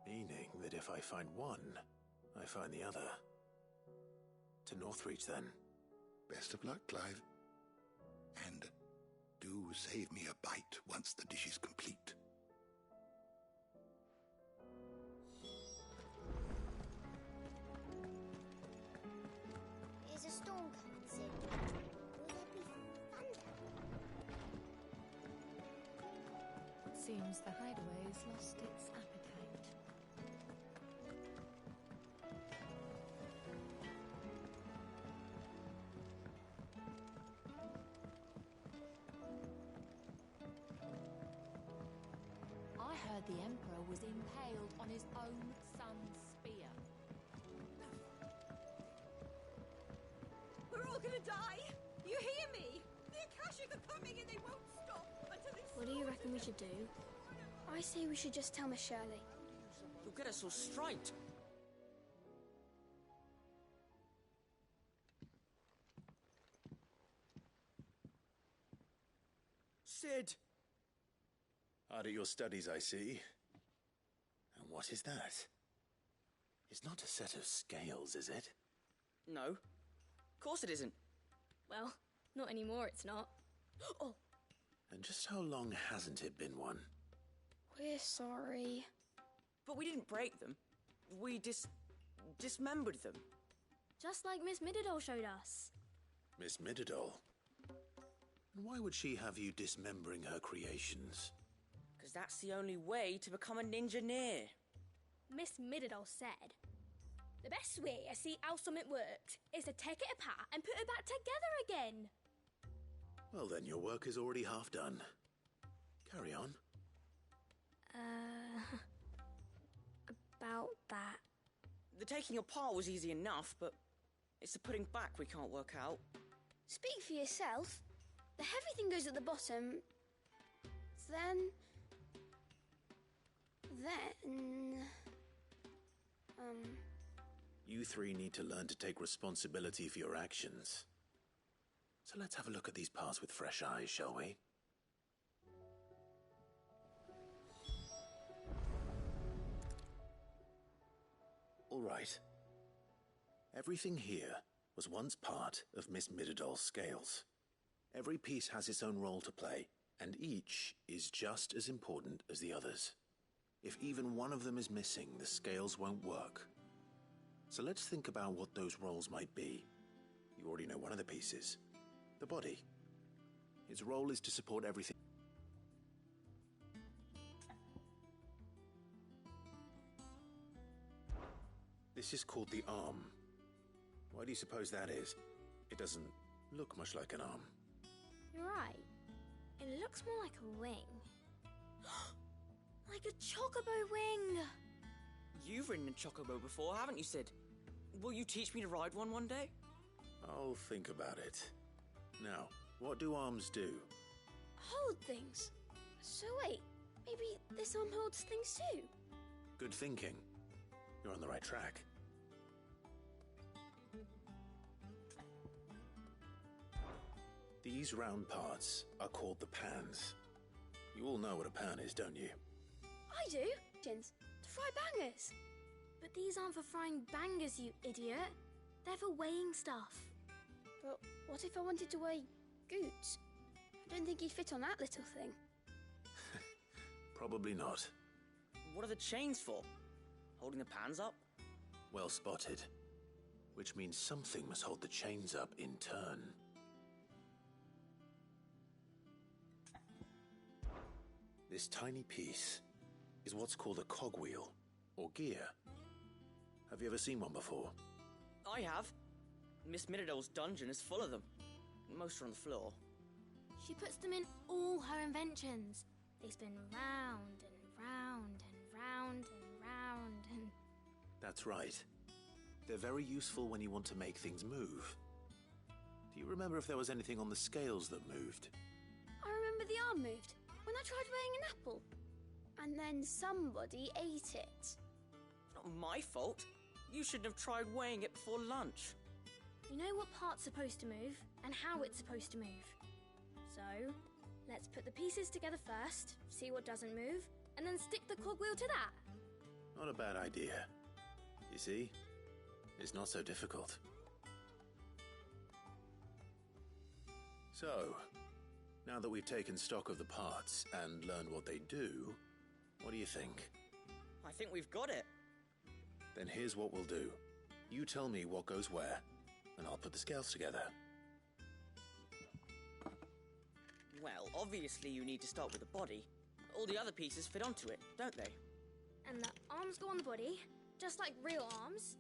Meaning that if I find one, I find the other. To Northreach, then. Best of luck, Clive. And do save me a bite once the dish is complete. Is a storm coming, Sid? Will there be thunder? Seems the hideaway's lost its appetite. I heard the Emperor was impaled on his own son's spear. We're all gonna die! You hear me? The Akashic are coming and they won't stop until it's... What do you reckon we should do? I say we should just tell Miss Shirley. You'll get us all straight. Sid! Hard at your studies, I see. And what is that? It's not a set of scales, is it? No. Of course it isn't. Well, not anymore, it's not. Oh! And just how long hasn't it been one? We're sorry. But we didn't break them. We dismembered them. Just like Miss Mididol showed us. Miss Mididol? And why would she have you dismembering her creations? Because that's the only way to become a ninja-neer. Miss Mididol said, the best way to see how something works is to take it apart and put it back together again. Well then, your work is already half done. Carry on. About that. The taking apart was easy enough, but it's the putting back we can't work out. Speak for yourself. the heavy thing goes at the bottom. Then... You three need to learn to take responsibility for your actions. So let's have a look at these parts with fresh eyes, shall we? All right. Everything here was once part of Miss Midadol's scales. Every piece has its own role to play, and each is just as important as the others. If even one of them is missing, the scales won't work. So let's think about what those roles might be. You already know one of the pieces. The body. Its role is to support everything. This is called the arm. Why do you suppose that is? It doesn't look much like an arm. You're right. It looks more like a wing. Like a chocobo wing! You've ridden a chocobo before, haven't you, Sid? Will you teach me to ride one day? I'll think about it. Now, what do arms do? Hold things. So wait, maybe this arm holds things too? Good thinking. You're on the right track. These round parts are called the pans. You all know what a pan is, don't you? I do. To fry bangers. But these aren't for frying bangers, you idiot. They're for weighing stuff. But what if I wanted to weigh Goots? I don't think he'd fit on that little thing. Probably not. What are the chains for? Holding the pans up? Well spotted. Which means something must hold the chains up in turn. This tiny piece is what's called a cogwheel, or gear. Have you ever seen one before? I have. Miss Midadol's dungeon is full of them. Most are on the floor. She puts them in all her inventions. They spin round and round and round and round and... That's right. They're very useful when you want to make things move. Do you remember if there was anything on the scales that moved? I remember the arm moved when I tried weighing an apple. And then somebody ate it. Not my fault. You shouldn't have tried weighing it before lunch. You know what part's supposed to move and how it's supposed to move. So, let's put the pieces together first, see what doesn't move, and then stick the cogwheel to that. Not a bad idea. You see? It's not so difficult. So, now that we've taken stock of the parts and learned what they do, what do you think? I think we've got it. Then here's what we'll do. You tell me what goes where, and I'll put the scales together. Well, obviously you need to start with the body. All the other pieces fit onto it, don't they? And the arms go on the body, just like real arms.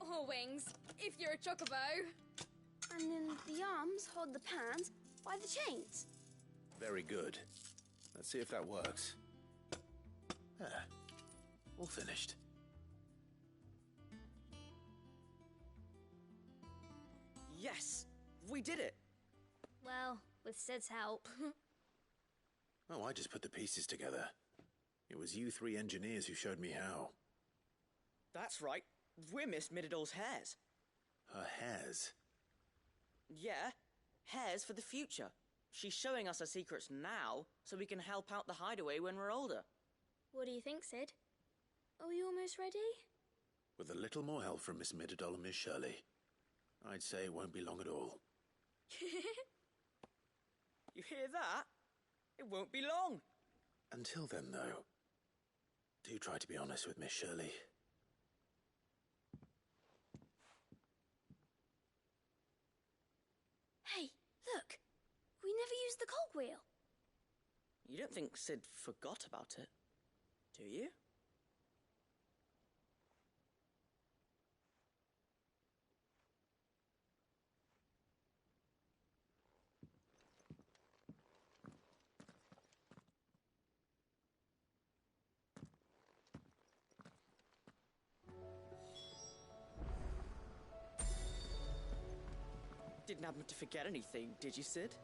Or wings, if you're a chocobo. And then the arms hold the pans by the chains. Very good. Let's see if that works. There. All finished. Yes! We did it! Well, with Sid's help. Oh, I just put the pieces together. It was you three engineers who showed me how. That's right. We're Miss Midadol's hares. Her hairs? Yeah, hares for the future. She's showing us her secrets now, so we can help out the hideaway when we're older. What do you think, Sid? Are we almost ready? With a little more help from Miss Midadol and Miss Shirley, I'd say it won't be long at all. You hear that? It won't be long. Until then, though, do try to be honest with Miss Shirley. Hey, look! We never used the cogwheel. You don't think Sid forgot about it, do you? Didn't happen to forget anything, did you, Sid?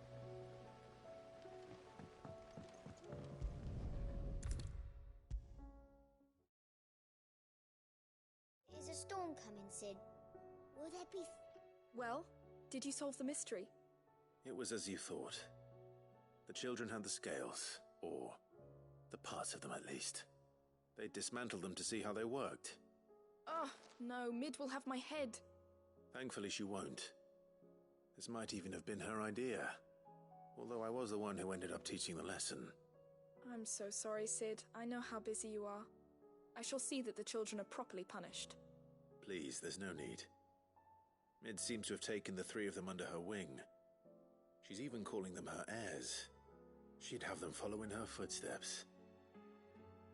Sid. Will there be... Well, did you solve the mystery? It was as you thought. The children had the scales, or the parts of them at least. They dismantled them to see how they worked. Oh, no, Mid will have my head. Thankfully she won't. This might even have been her idea. Although I was the one who ended up teaching the lesson. I'm so sorry, Sid. I know how busy you are. I shall see that the children are properly punished. Please, there's no need. Mid seems to have taken the three of them under her wing. She's even calling them her heirs. She'd have them follow in her footsteps.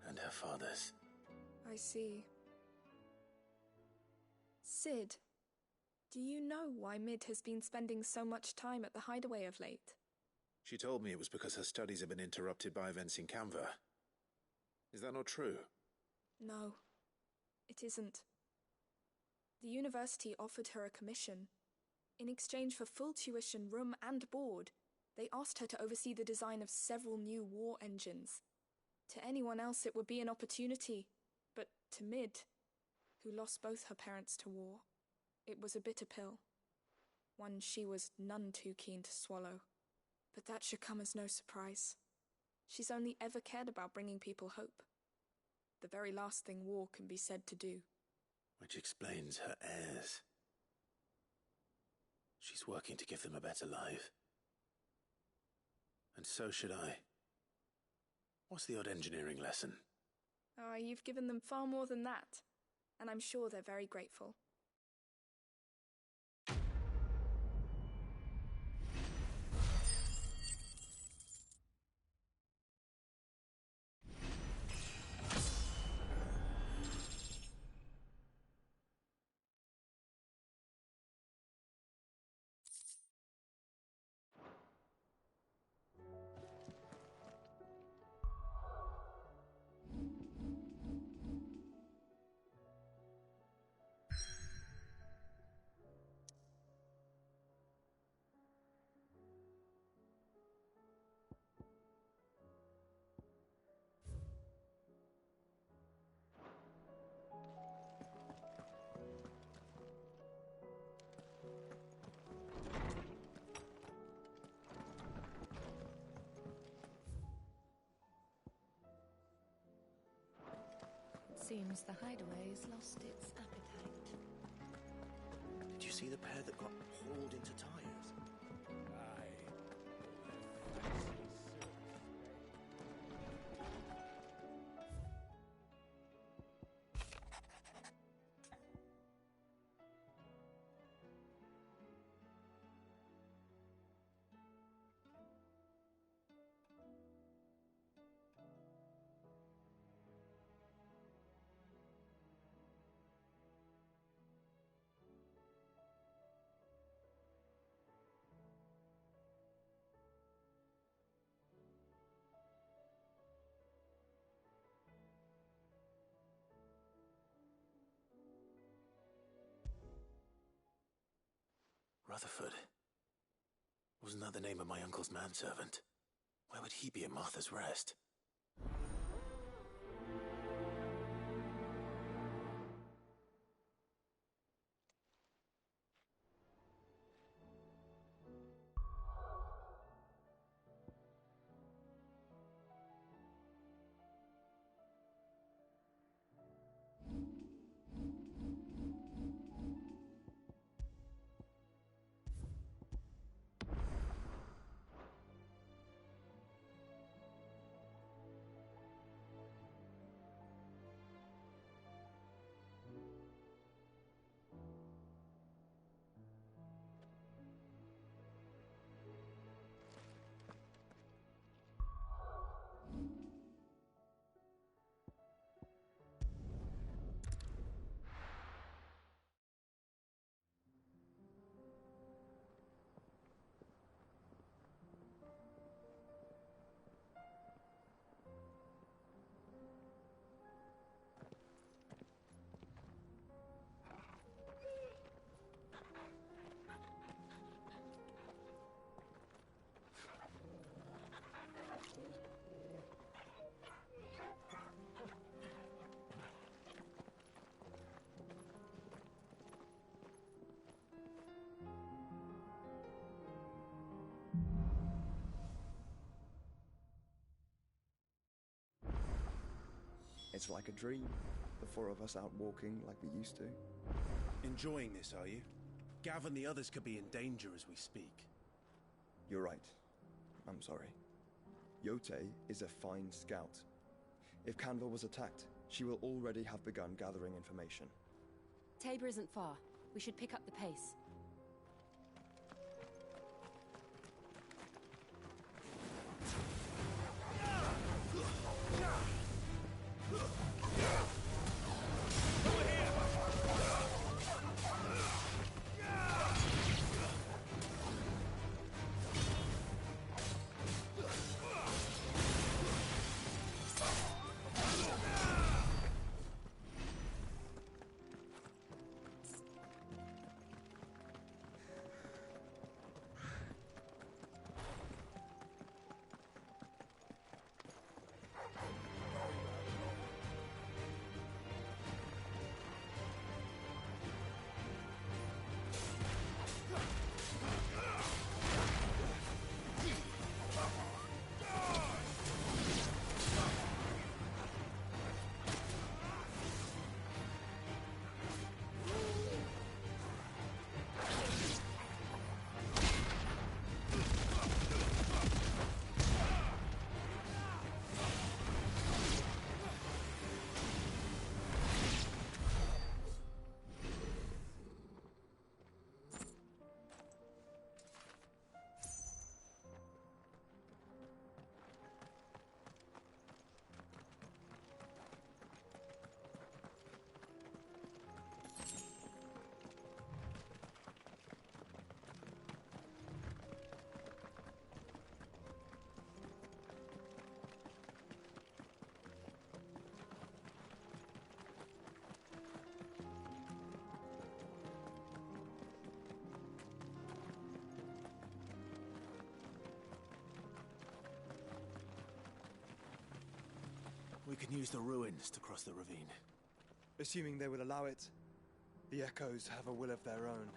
And her father's. I see. Sid, do you know why Mid has been spending so much time at the hideaway of late? She told me it was because her studies have been interrupted by events in Canva. Is that not true? No, it isn't. The university offered her a commission. In exchange for full tuition, room and board, they asked her to oversee the design of several new war engines. To anyone else it would be an opportunity, but to Mid, who lost both her parents to war, it was a bitter pill. One she was none too keen to swallow. But that should come as no surprise. She's only ever cared about bringing people hope. The very last thing war can be said to do. Which explains her heirs. She's working to give them a better life. And so should I. What's the odd engineering lesson? Ah, you've given them far more than that. And I'm sure they're very grateful. Seems the hideaway has lost its appetite. Did you see the pair that got hauled into tires? Rutherford. Wasn't that the name of my uncle's manservant? Where would he be at Martha's Rest? It's like a dream. The four of us out walking like we used to. Enjoying this, are you? Gav and the others could be in danger as we speak. You're right. I'm sorry. Yote is a fine scout. If Canva was attacked, she will already have begun gathering information. Tabor isn't far. We should pick up the pace. We can use the ruins to cross the ravine. Assuming they will allow it, the Echoes have a will of their own.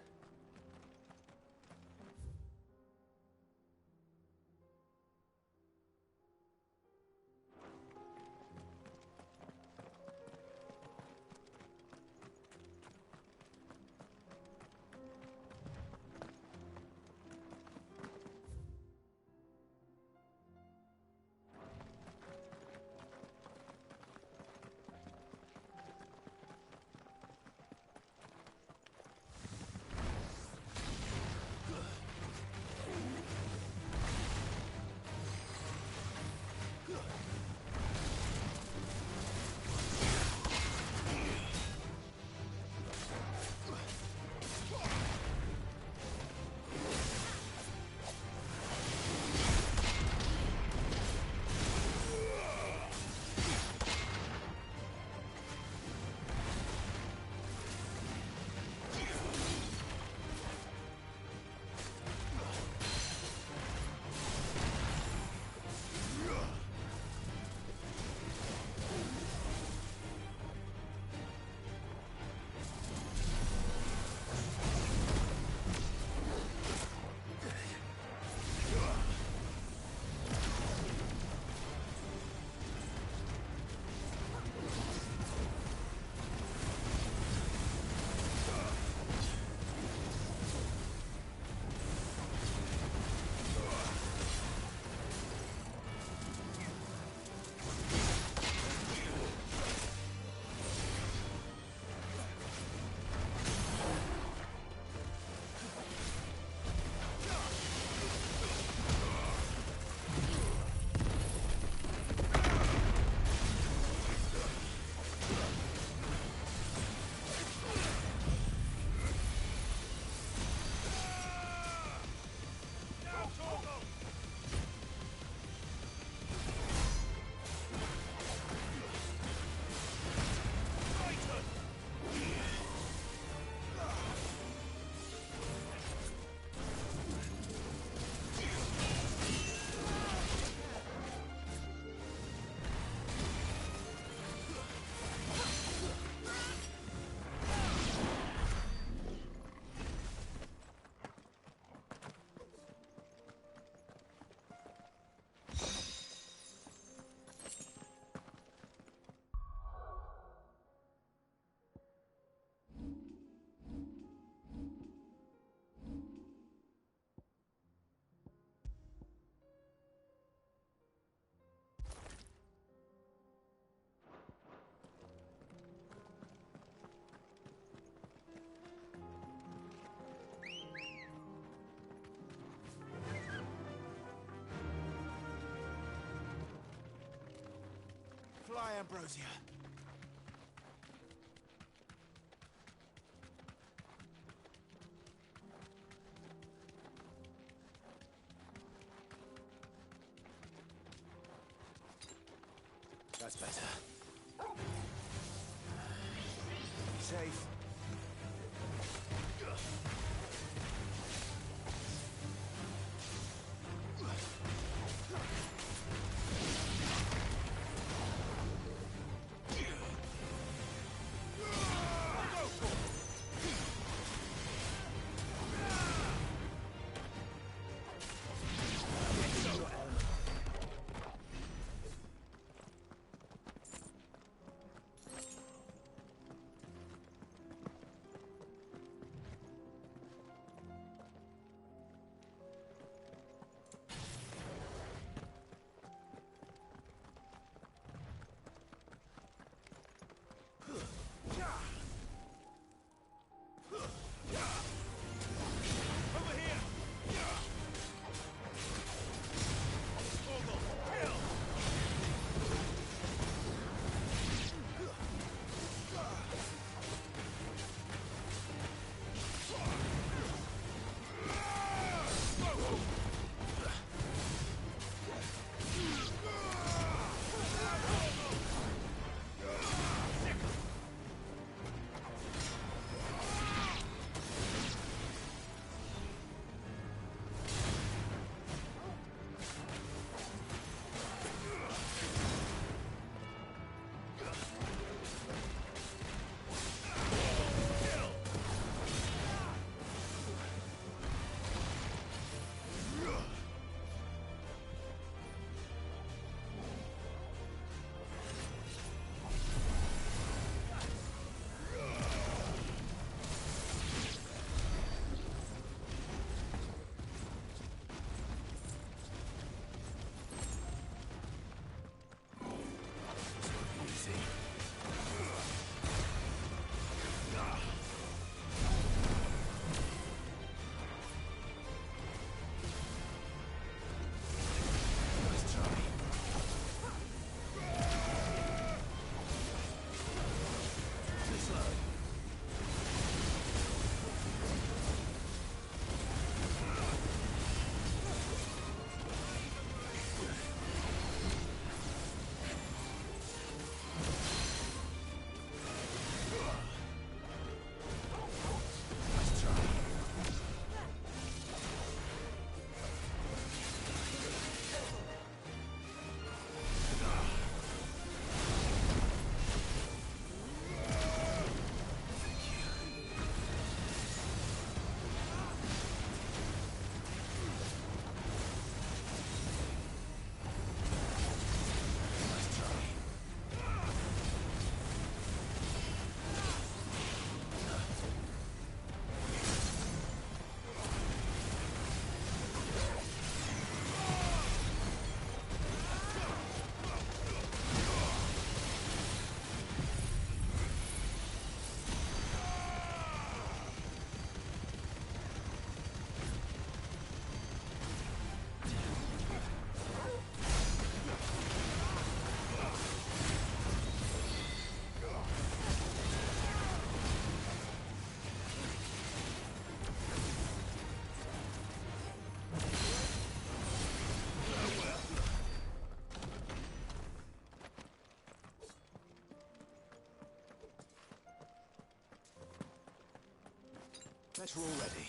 Ambrosia. That's better. Safe. Bet we're all ready.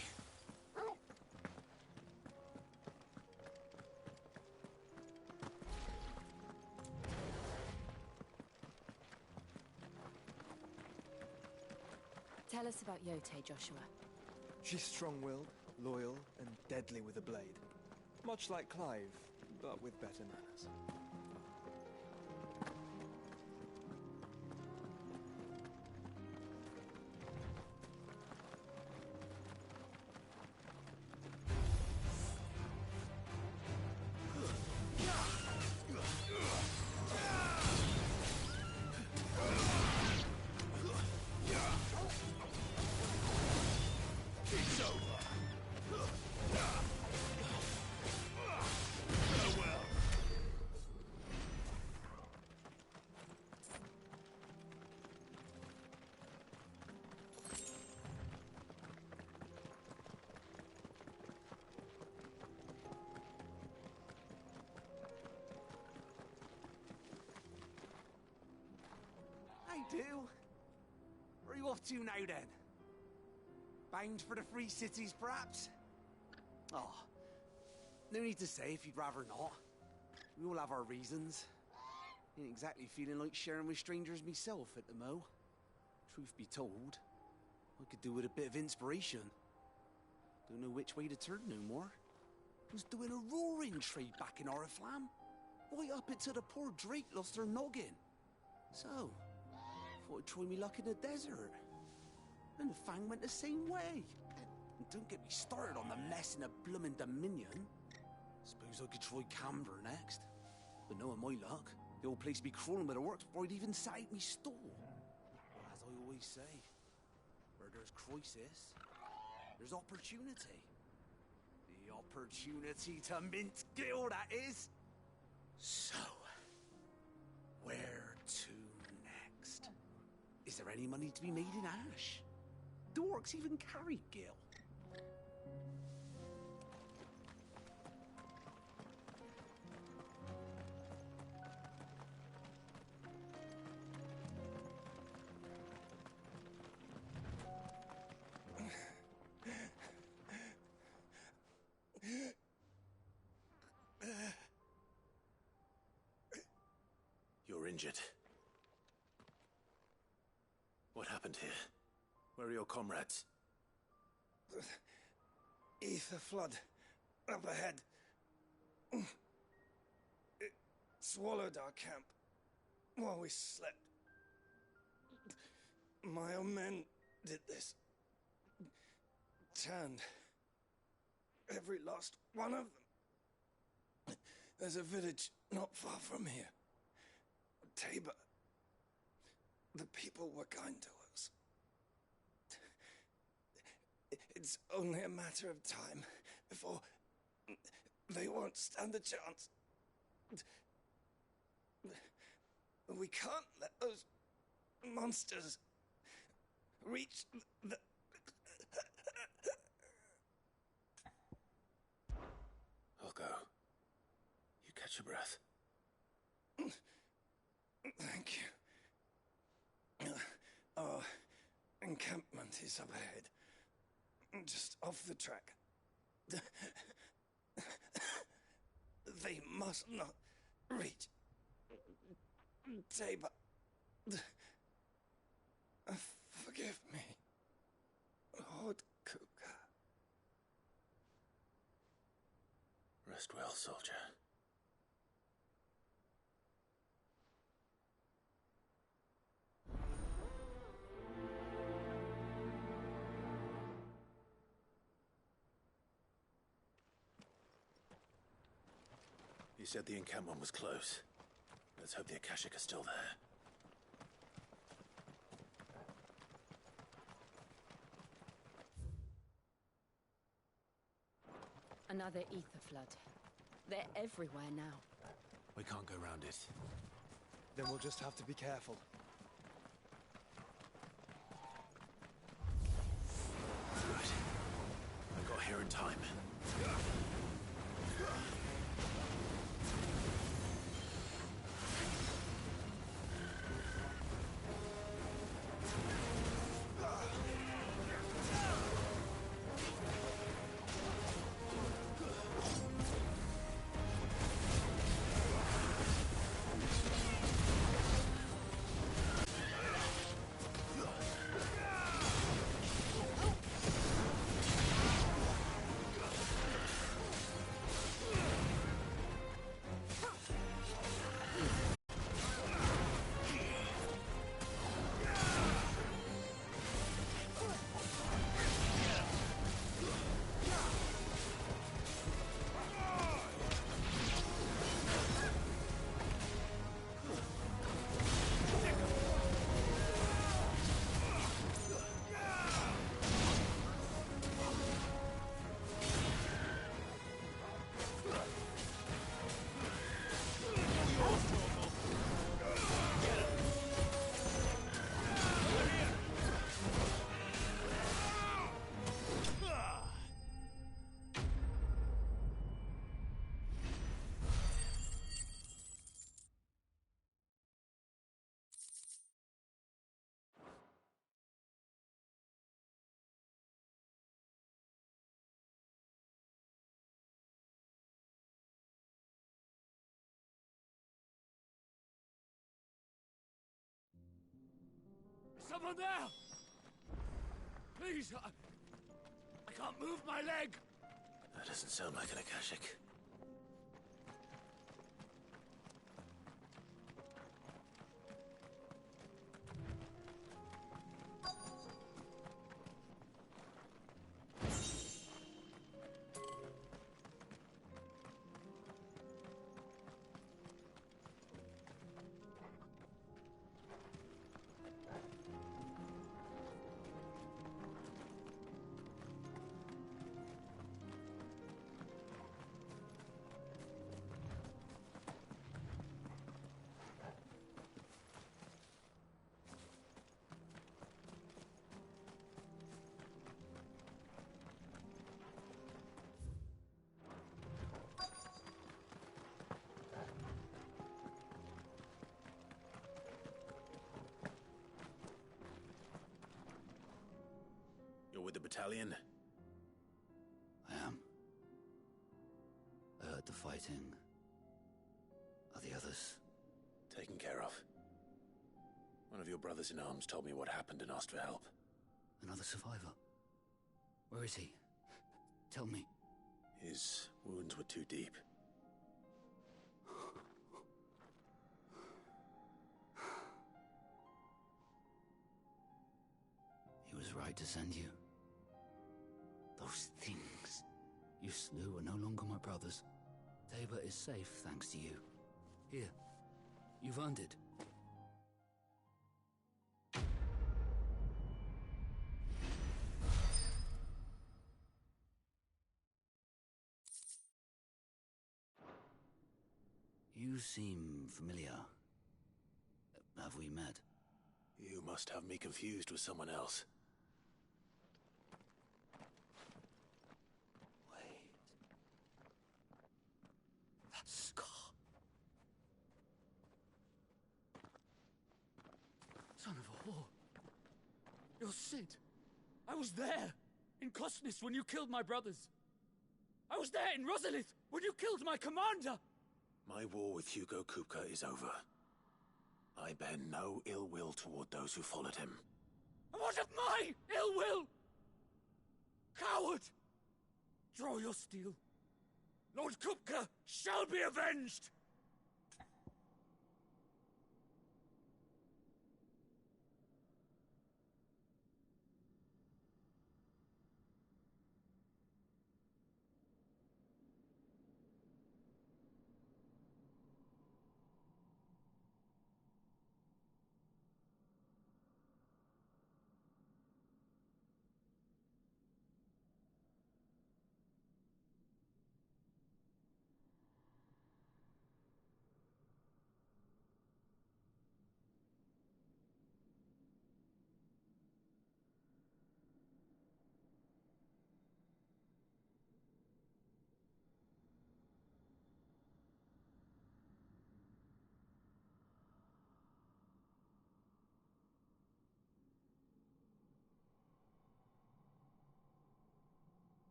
Tell us about Yote, Joshua. She's strong-willed, loyal, and deadly with a blade. Much like Clive, but with better manners. do. Where are you off to now, then? Bound for the Free Cities, perhaps? Oh, no need to say if you'd rather not. We all have our reasons. Ain't exactly feeling like sharing with strangers myself at the mo. Truth be told, I could do with a bit of inspiration. Don't know which way to turn no more. Was doing a roaring trade back in Oriflamme. Right up until the poor Drake lost her noggin. So, thought I'd try me luck in the desert. And the Fang went the same way. And don't get me started on the mess in the bloomin' Dominion. Suppose I could try Camber next. But knowing my luck, the old place be crawling with the works before I'd even set out me store. As I always say, where there's crisis, there's opportunity. The opportunity to mint Gil, that is. So, where to next? Is there any money to be made in Ash? Do orcs even carry Gil? You're injured. What happened here? Where are your comrades? Ether flood. Up ahead. It swallowed our camp while we slept. My own men did this. Turned every last one of them. There's a village not far from here. Tabor. The people were kind to us. It's only a matter of time before they won't stand a chance. We can't let those monsters reach the... I'll go. You catch your breath. Thank you. Our encampment is up ahead. Just off the track. They must not reach Tabor. Forgive me, Lord Kuka. Rest well, soldier. You said the encampment was close. Let's hope the Akashic are still there. Another ether flood. They're everywhere now. We can't go round it. Then we'll just have to be careful. Good. I got here in time. Someone there! Please, I can't move my leg! That doesn't sound like an Akashic. You're with the battalion? I am. I heard the fighting. Are the others? Taken care of. One of your brothers in arms told me what happened and asked for help. Another survivor? Where is he? Tell me. His wounds were too deep. He was right to send you. Those things you slew are no longer my brothers. Tabor is safe thanks to you. Here, you've earned it. You seem familiar. Have we met? You must have me confused with someone else. That scar. Son of a whore. You're Sid. I was there, in Cosnis, when you killed my brothers. I was there in Rosalith, when you killed my commander. My war with Hugo Kupka is over. I bear no ill will toward those who followed him. And what of my ill will? Coward! Draw your steel. Lord Kupka shall be avenged!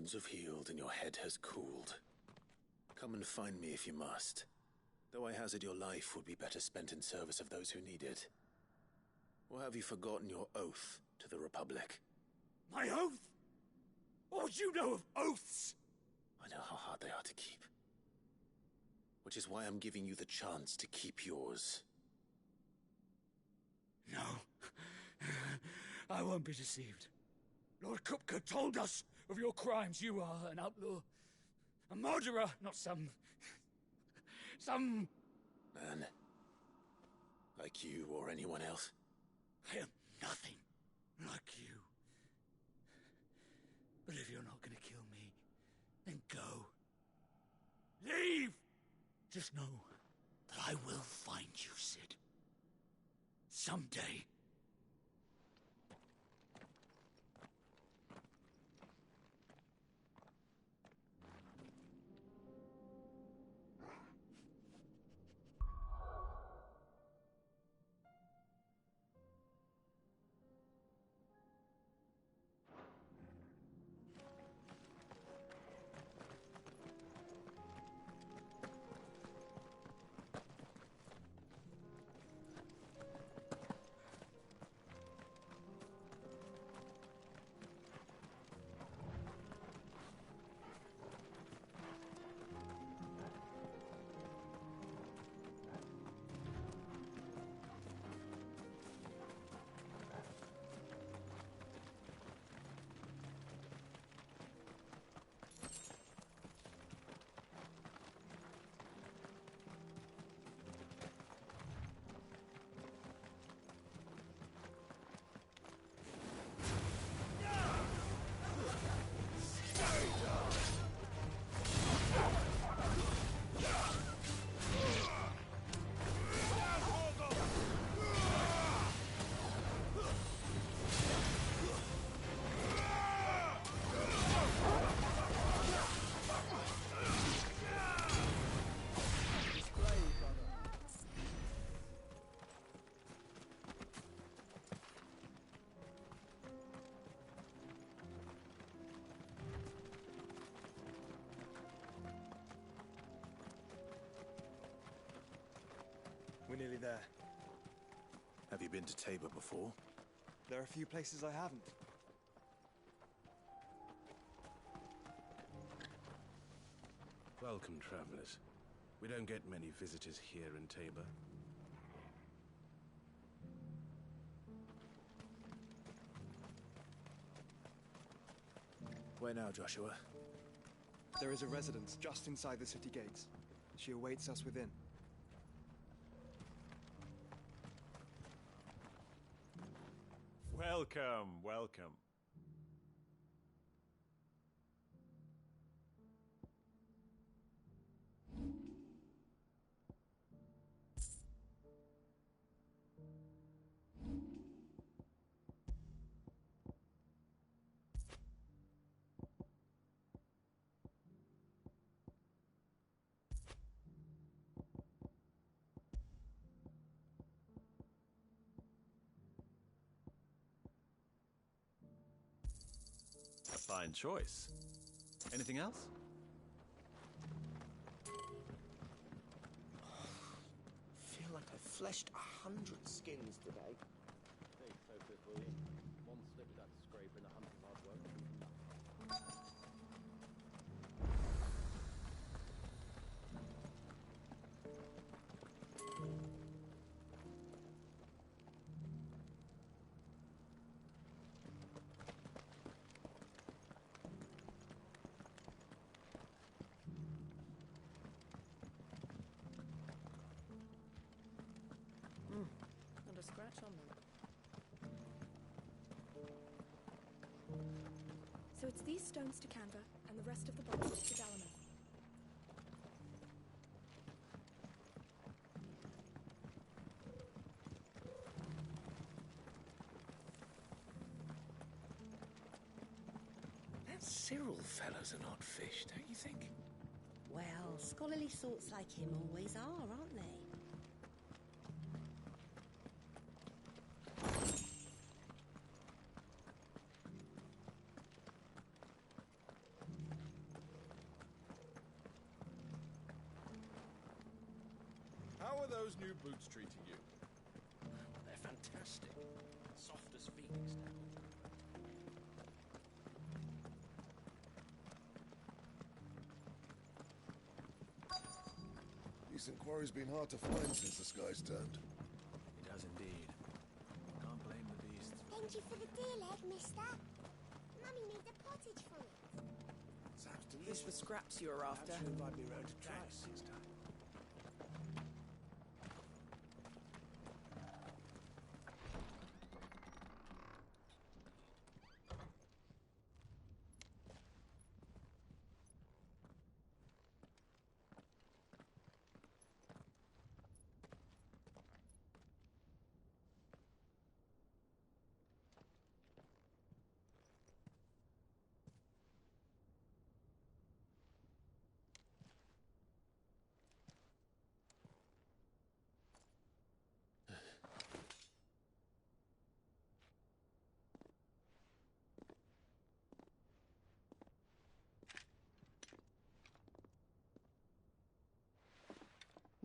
wounds have healed and your head has cooled. Come and find me if you must. Though I hazard your life would be better spent in service of those who need it. Or have you forgotten your oath to the Republic? My oath? What would you know of oaths? I know how hard they are to keep. Which is why I'm giving you the chance to keep yours. No. I won't be deceived. Lord Kupka told us of your crimes. You are an outlaw. A murderer, not some... Man. Like you or anyone else. I am nothing like you. But if you're not gonna kill me, then go. Leave! Just know that I will find you, Sid. Someday. We're nearly there. Have you been to Tabor before? There are a few places I haven't. Welcome, travelers. We don't get many visitors here in Tabor. Where now, Joshua? There is a residence just inside the city gates. She awaits us within. Welcome, welcome. Fine choice. Anything else? Feel like I fleshed 100 skins today. Take focus, will you? One slip without a scrape and a hundred hard work. Not a scratch on them. So it's these stones to Canva, and the rest of the boxes to Dalama. That Cyril fellow's an odd fish, don't you think? Well, scholarly sorts like him always are, aren't they? How are those new boots treating you? They're fantastic. Soft as Phoenix down. Decent quarry's been hard to find since the sky's turned. It has indeed. Can't blame the beasts. Thank you for the deer leg, mister. Mummy made the pottage from it. Sounds delicious. It's the scraps you were after. Perhaps you'll invite me round to try next time.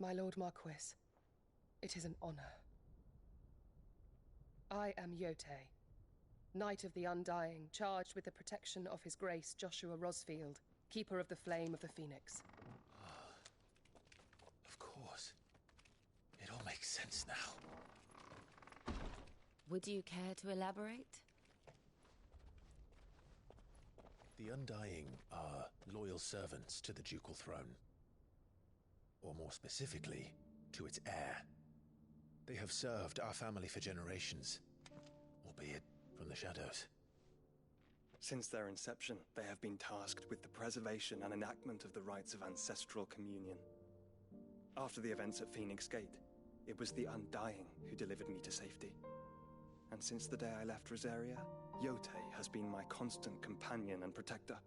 My Lord Marquis, it is an honor. I am Yotei, Knight of the Undying, charged with the protection of His Grace Joshua Rosfield, Keeper of the Flame of the Phoenix. Of course. It all makes sense now. Would you care to elaborate? The Undying are loyal servants to the ducal throne. Or more specifically, to its heir. They have served our family for generations, albeit from the shadows. Since their inception, they have been tasked with the preservation and enactment of the rites of ancestral communion. After the events at Phoenix Gate, it was the Undying who delivered me to safety. And since the day I left Rosaria, Yotei has been my constant companion and protector.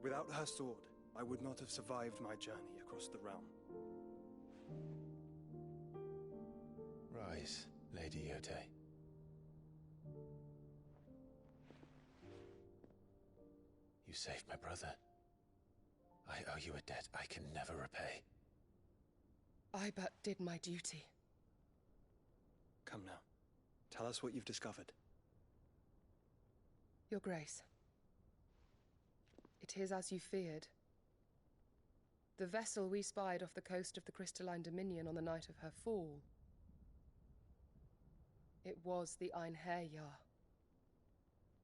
Without her sword, I would not have survived my journey across the realm. Rise, Lady Yotei. You saved my brother. I owe you a debt I can never repay. I but did my duty. Come now. Tell us what you've discovered. Your Grace. It is as you feared. The vessel we spied off the coast of the Crystalline Dominion on the night of her fall. It was the Einherjar.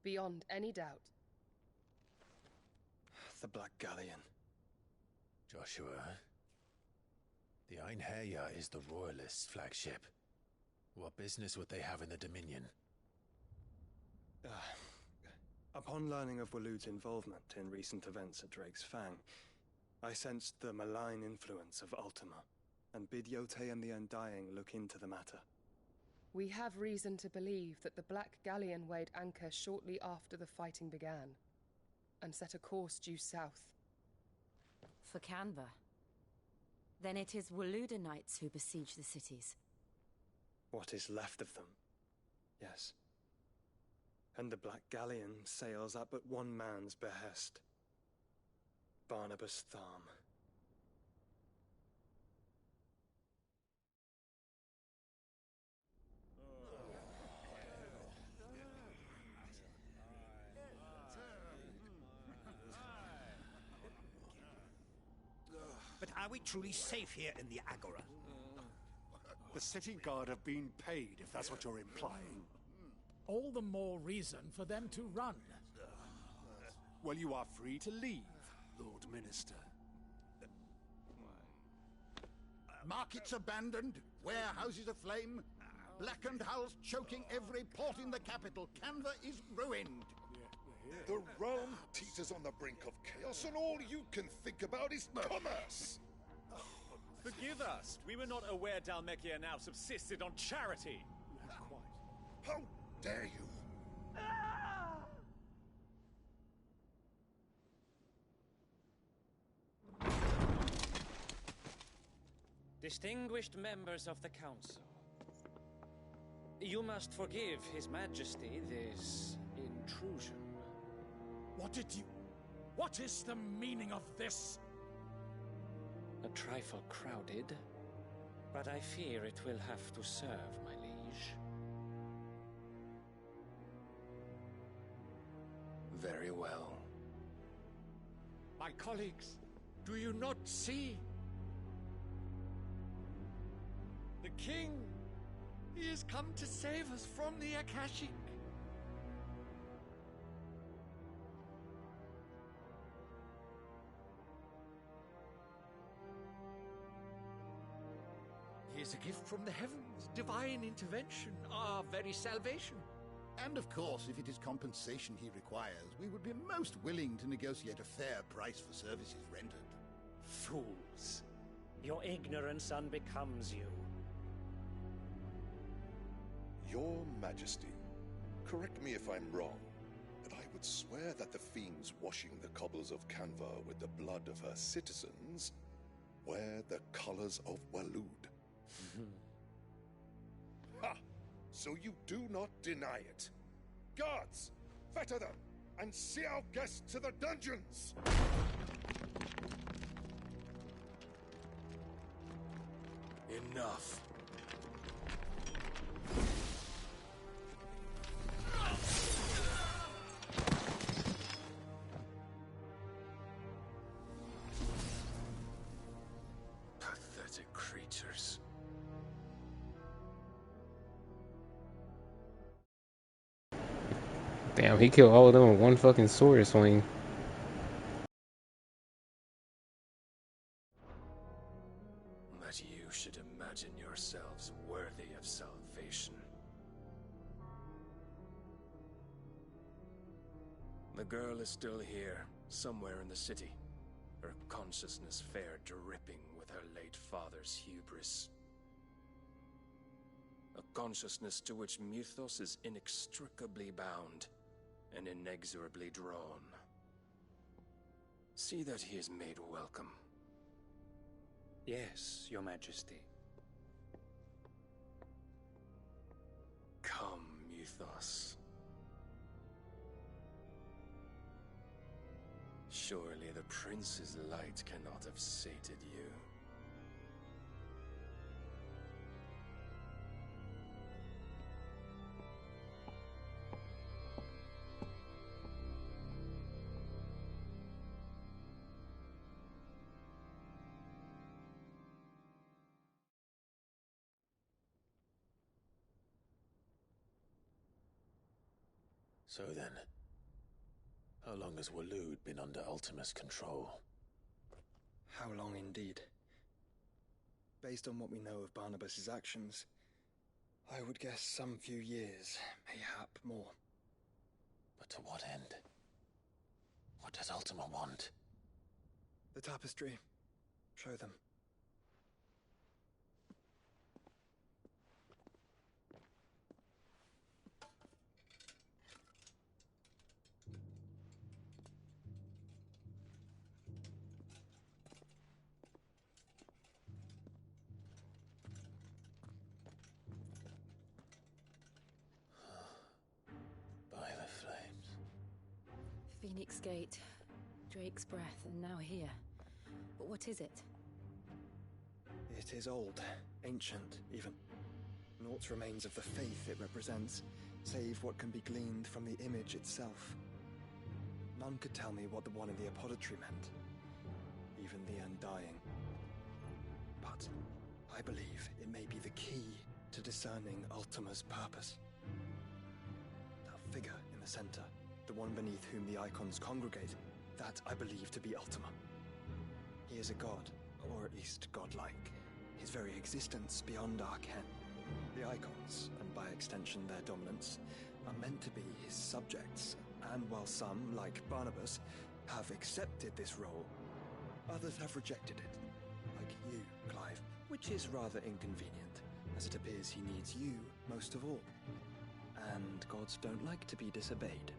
Beyond any doubt. The Black Galleon. Joshua, the Einherjar is the Royalists' flagship. What business would they have in the Dominion? Upon learning of Waloed's involvement in recent events at Drake's Fang, I sensed the malign influence of Ultima, and bid Yotei and the Undying look into the matter. We have reason to believe that the Black Galleon weighed anchor shortly after the fighting began, and set a course due south. For Canva. Then it is Waloeda Knights who besiege the cities. What is left of them, yes. And the Black Galleon sails at but one man's behest. Barnabas Tharm. But are we truly safe here in the Agora? The city guard have been paid, if that's what you're implying. All the more reason for them to run. Well, you are free to leave, Lord Minister. Markets abandoned, warehouses aflame, blackened hulls choking every port in the capital. Canva is ruined. The realm teeters on the brink of chaos, and all you can think about is commerce! Forgive us. We were not aware Dhalmekia now subsisted on charity. How dare you? Distinguished members of the Council, you must forgive His Majesty this intrusion. What is the meaning of this? A trifle crowded, But I fear it will have to serve, my liege. Very well. My colleagues, do you not see? The king! He has come to save us from the Akashic. He is a gift from the heavens, divine intervention, our very salvation. And of course, if it is compensation he requires, we would be most willing to negotiate a fair price for services rendered. Fools! Your ignorance unbecomes you. Your Majesty, correct me if I'm wrong, but I would swear that the fiends washing the cobbles of Canva with the blood of her citizens wear the colors of Waloed. Ha! So you do not deny it. Guards, fetter them, and see our guests to the dungeons! Enough. Pathetic creatures. Damn, he killed all of them with one fucking sword swing. That you should imagine yourselves worthy of salvation. The girl is still here, somewhere in the city. Her consciousness fair dripping with her late father's hubris. A consciousness to which Mythos is inextricably bound and inexorably drawn. See that he is made welcome. Yes, Your Majesty. Come, Mythos. Surely the prince's light cannot have sated you. So then, how long has Waloed been under Ultima's control? How long indeed? Based on what we know of Barnabas's actions, I would guess some few years, mayhap more. But to what end? What does Ultima want? The tapestry. Show them. Phoenix Gate, Drake's breath, and now here. But what is it? It is old, ancient, even. Naught remains of the faith it represents, save what can be gleaned from the image itself. None could tell me what the one in the apothecary meant, even the Undying. But I believe it may be the key to discerning Ultima's purpose. That figure in the center, the one beneath whom the icons congregate, that I believe to be Ultima. He is a god, or at least godlike. His very existence beyond our ken. The icons, and by extension their dominance, are meant to be his subjects, and while some, like Barnabas, have accepted this role, others have rejected it, like you, Clive, which is rather inconvenient, as it appears he needs you most of all. And gods don't like to be disobeyed.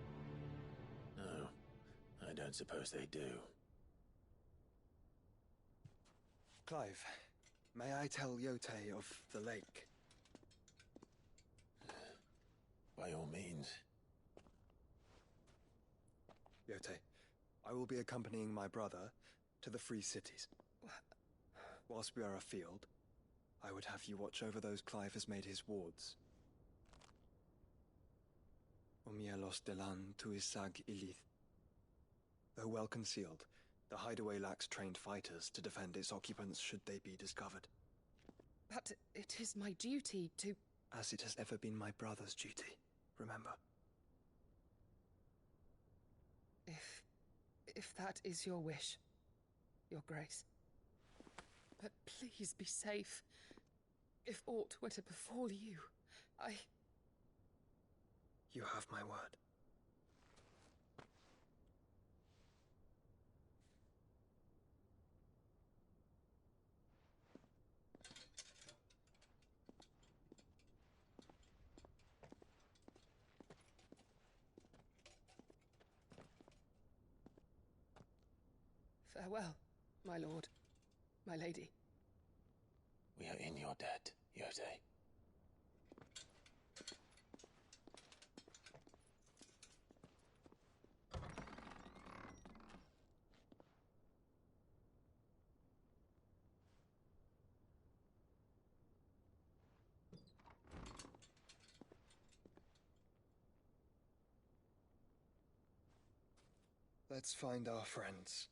No, I don't suppose they do. Clive, may I tell Yote of the lake? By all means. Yote, I will be accompanying my brother to the Free Cities. Whilst we are afield, I would have you watch over those Clive has made his wards. Omielos delan tuisag ilith. Though well concealed, the hideaway lacks trained fighters to defend its occupants should they be discovered. But it is my duty to... As it has ever been my brother's duty, remember. If that is your wish, Your Grace. But please be safe. If aught were to befall you, You have my word. Farewell, my lord, my lady. We are in your debt, Yode. Let's find our friends.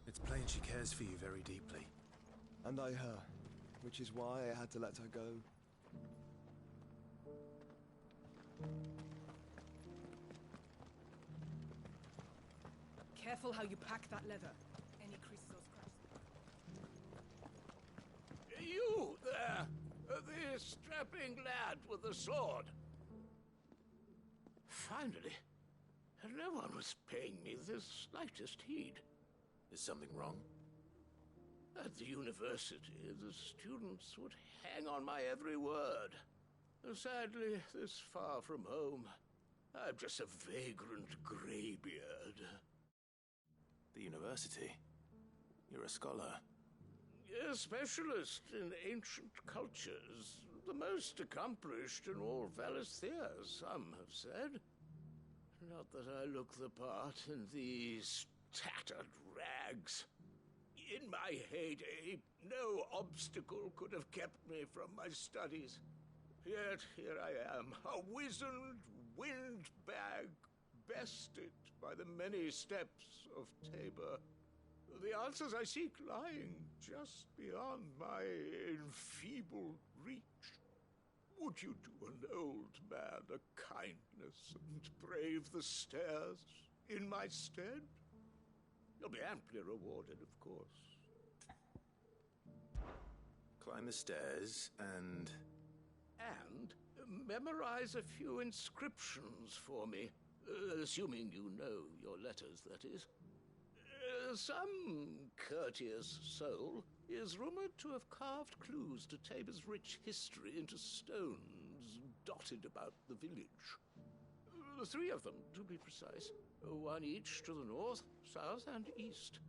It's plain she cares for you very deeply. And I her, which is why I had to let her go. Careful how you pack that leather. Any creases or scratches. You there! The strapping lad with the sword. Finally, no one was paying me the slightest heed. Is something wrong? At the university, the students would hang on my every word. Sadly, this far from home, I'm just a vagrant greybeard. The university? You're a scholar. A specialist in ancient cultures. The most accomplished in all Valisthea, some have said. Not that I look the part in these tattered rags. In my heyday, no obstacle could have kept me from my studies. Yet here I am, a wizened windbag, bested by the many steps of Tabor. The answers I seek lying just beyond my enfeebled reach. Would you do an old man a kindness and brave the stairs in my stead? You'll be amply rewarded, of course. Climb the stairs and memorize a few inscriptions for me. Assuming you know your letters, that is. Some courteous soul is rumored to have carved clues to Tabor's rich history into stones dotted about the village. 3 of them, to be precise. 1 each to the north, south, and east.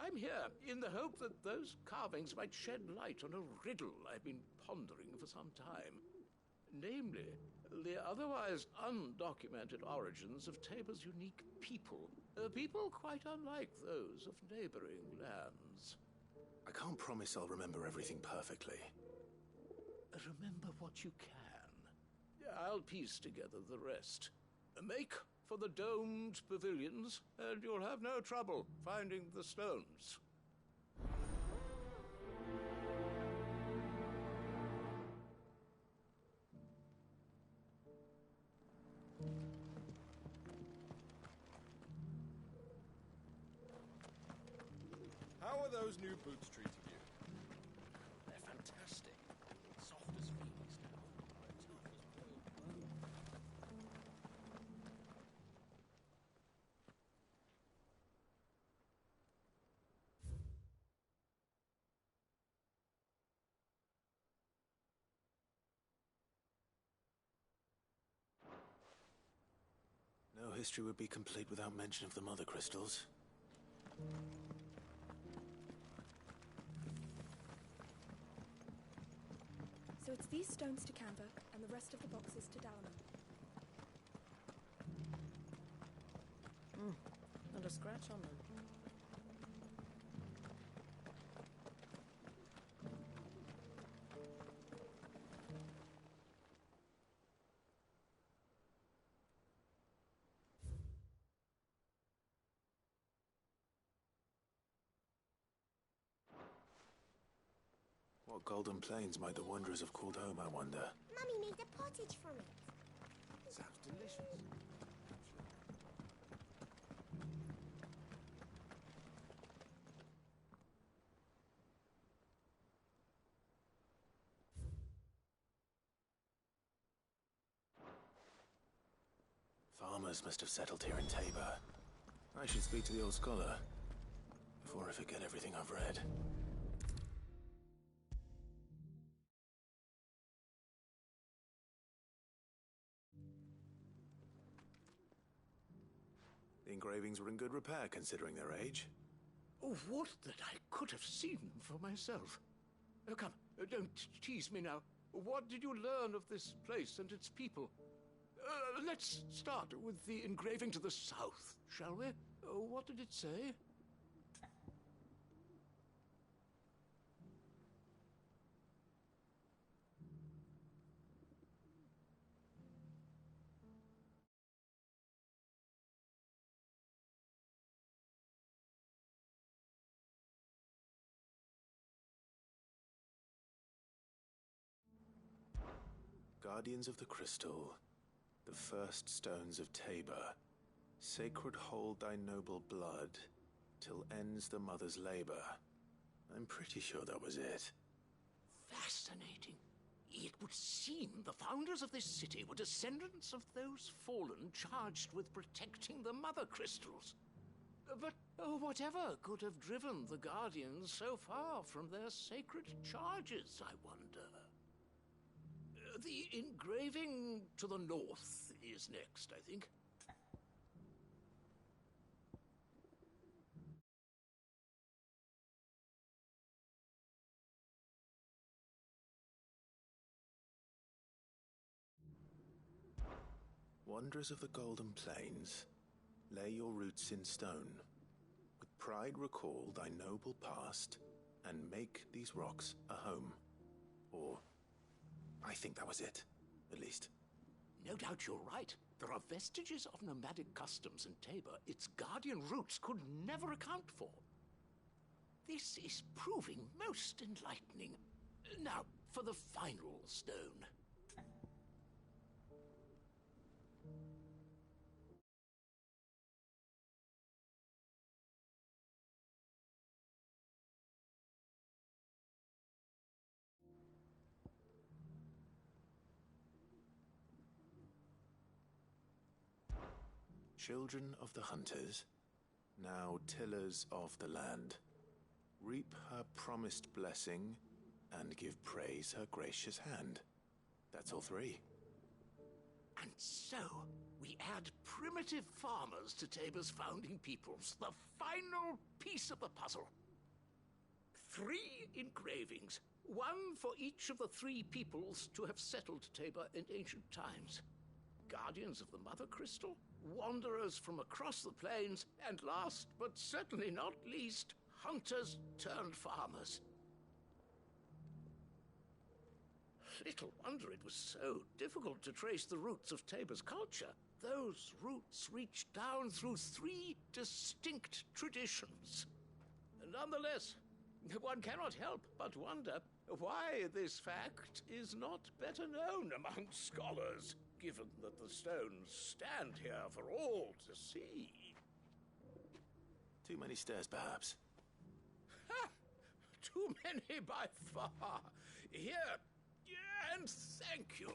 I'm here in the hope that those carvings might shed light on a riddle I've been pondering for some time. Namely, the otherwise undocumented origins of Tabor's unique people. People quite unlike those of neighboring lands. I can't promise I'll remember everything perfectly. Remember what you can. I'll piece together the rest. Make for the domed pavilions, and you'll have no trouble finding the stones. How are those new boots treating you? They're fantastic. Soft as Phoenix down, but tough as boiled bone. history would be complete without mention of the mother crystals. So it's these stones to Canva, and the rest of the boxes to Dalaman. Not a scratch on them. What golden plains might the wanderers have called home, I wonder? Mummy made a pottage from it. Sounds delicious. Farmers must have settled here in Tabor. I should speak to the old scholar before I forget everything I've read. The engravings were in good repair considering their age. Oh, would that I could have seen them for myself. Come, don't tease me now. What did you learn of this place and its people? Let's start with the engraving to the south, shall we? What did it say? Guardians of the Crystal, the first stones of Tabor, sacred hold thy noble blood, till ends the mother's labor. I'm pretty sure that was it. Fascinating. It would seem the founders of this city were descendants of those fallen charged with protecting the mother crystals. But whatever could have driven the Guardians so far from their sacred charges, I wonder? The engraving to the north is next, I think. Wanderers of the Golden Plains, lay your roots in stone. With pride recall thy noble past, and make these rocks a home. Or, I think that was it, at least. No doubt you're right. There are vestiges of nomadic customs in Tabor its guardian roots could never account for. This is proving most enlightening. Now, for the final stone. Children of the hunters, now tillers of the land, reap her promised blessing and give praise her gracious hand. That's all three. And so, we add primitive farmers to Tabor's founding peoples, the final piece of the puzzle. 3 engravings, one for each of the 3 peoples to have settled Tabor in ancient times. Guardians of the Mother Crystal, wanderers from across the plains, and last but certainly not least, hunters turned farmers. Little wonder it was so difficult to trace the roots of Tabor's culture. Those roots reach down through 3 distinct traditions. Nonetheless, one cannot help but wonder why this fact is not better known among scholars, given that the stones stand here for all to see. Too many stairs, perhaps. Ha! Too many by far. Here, and thank you.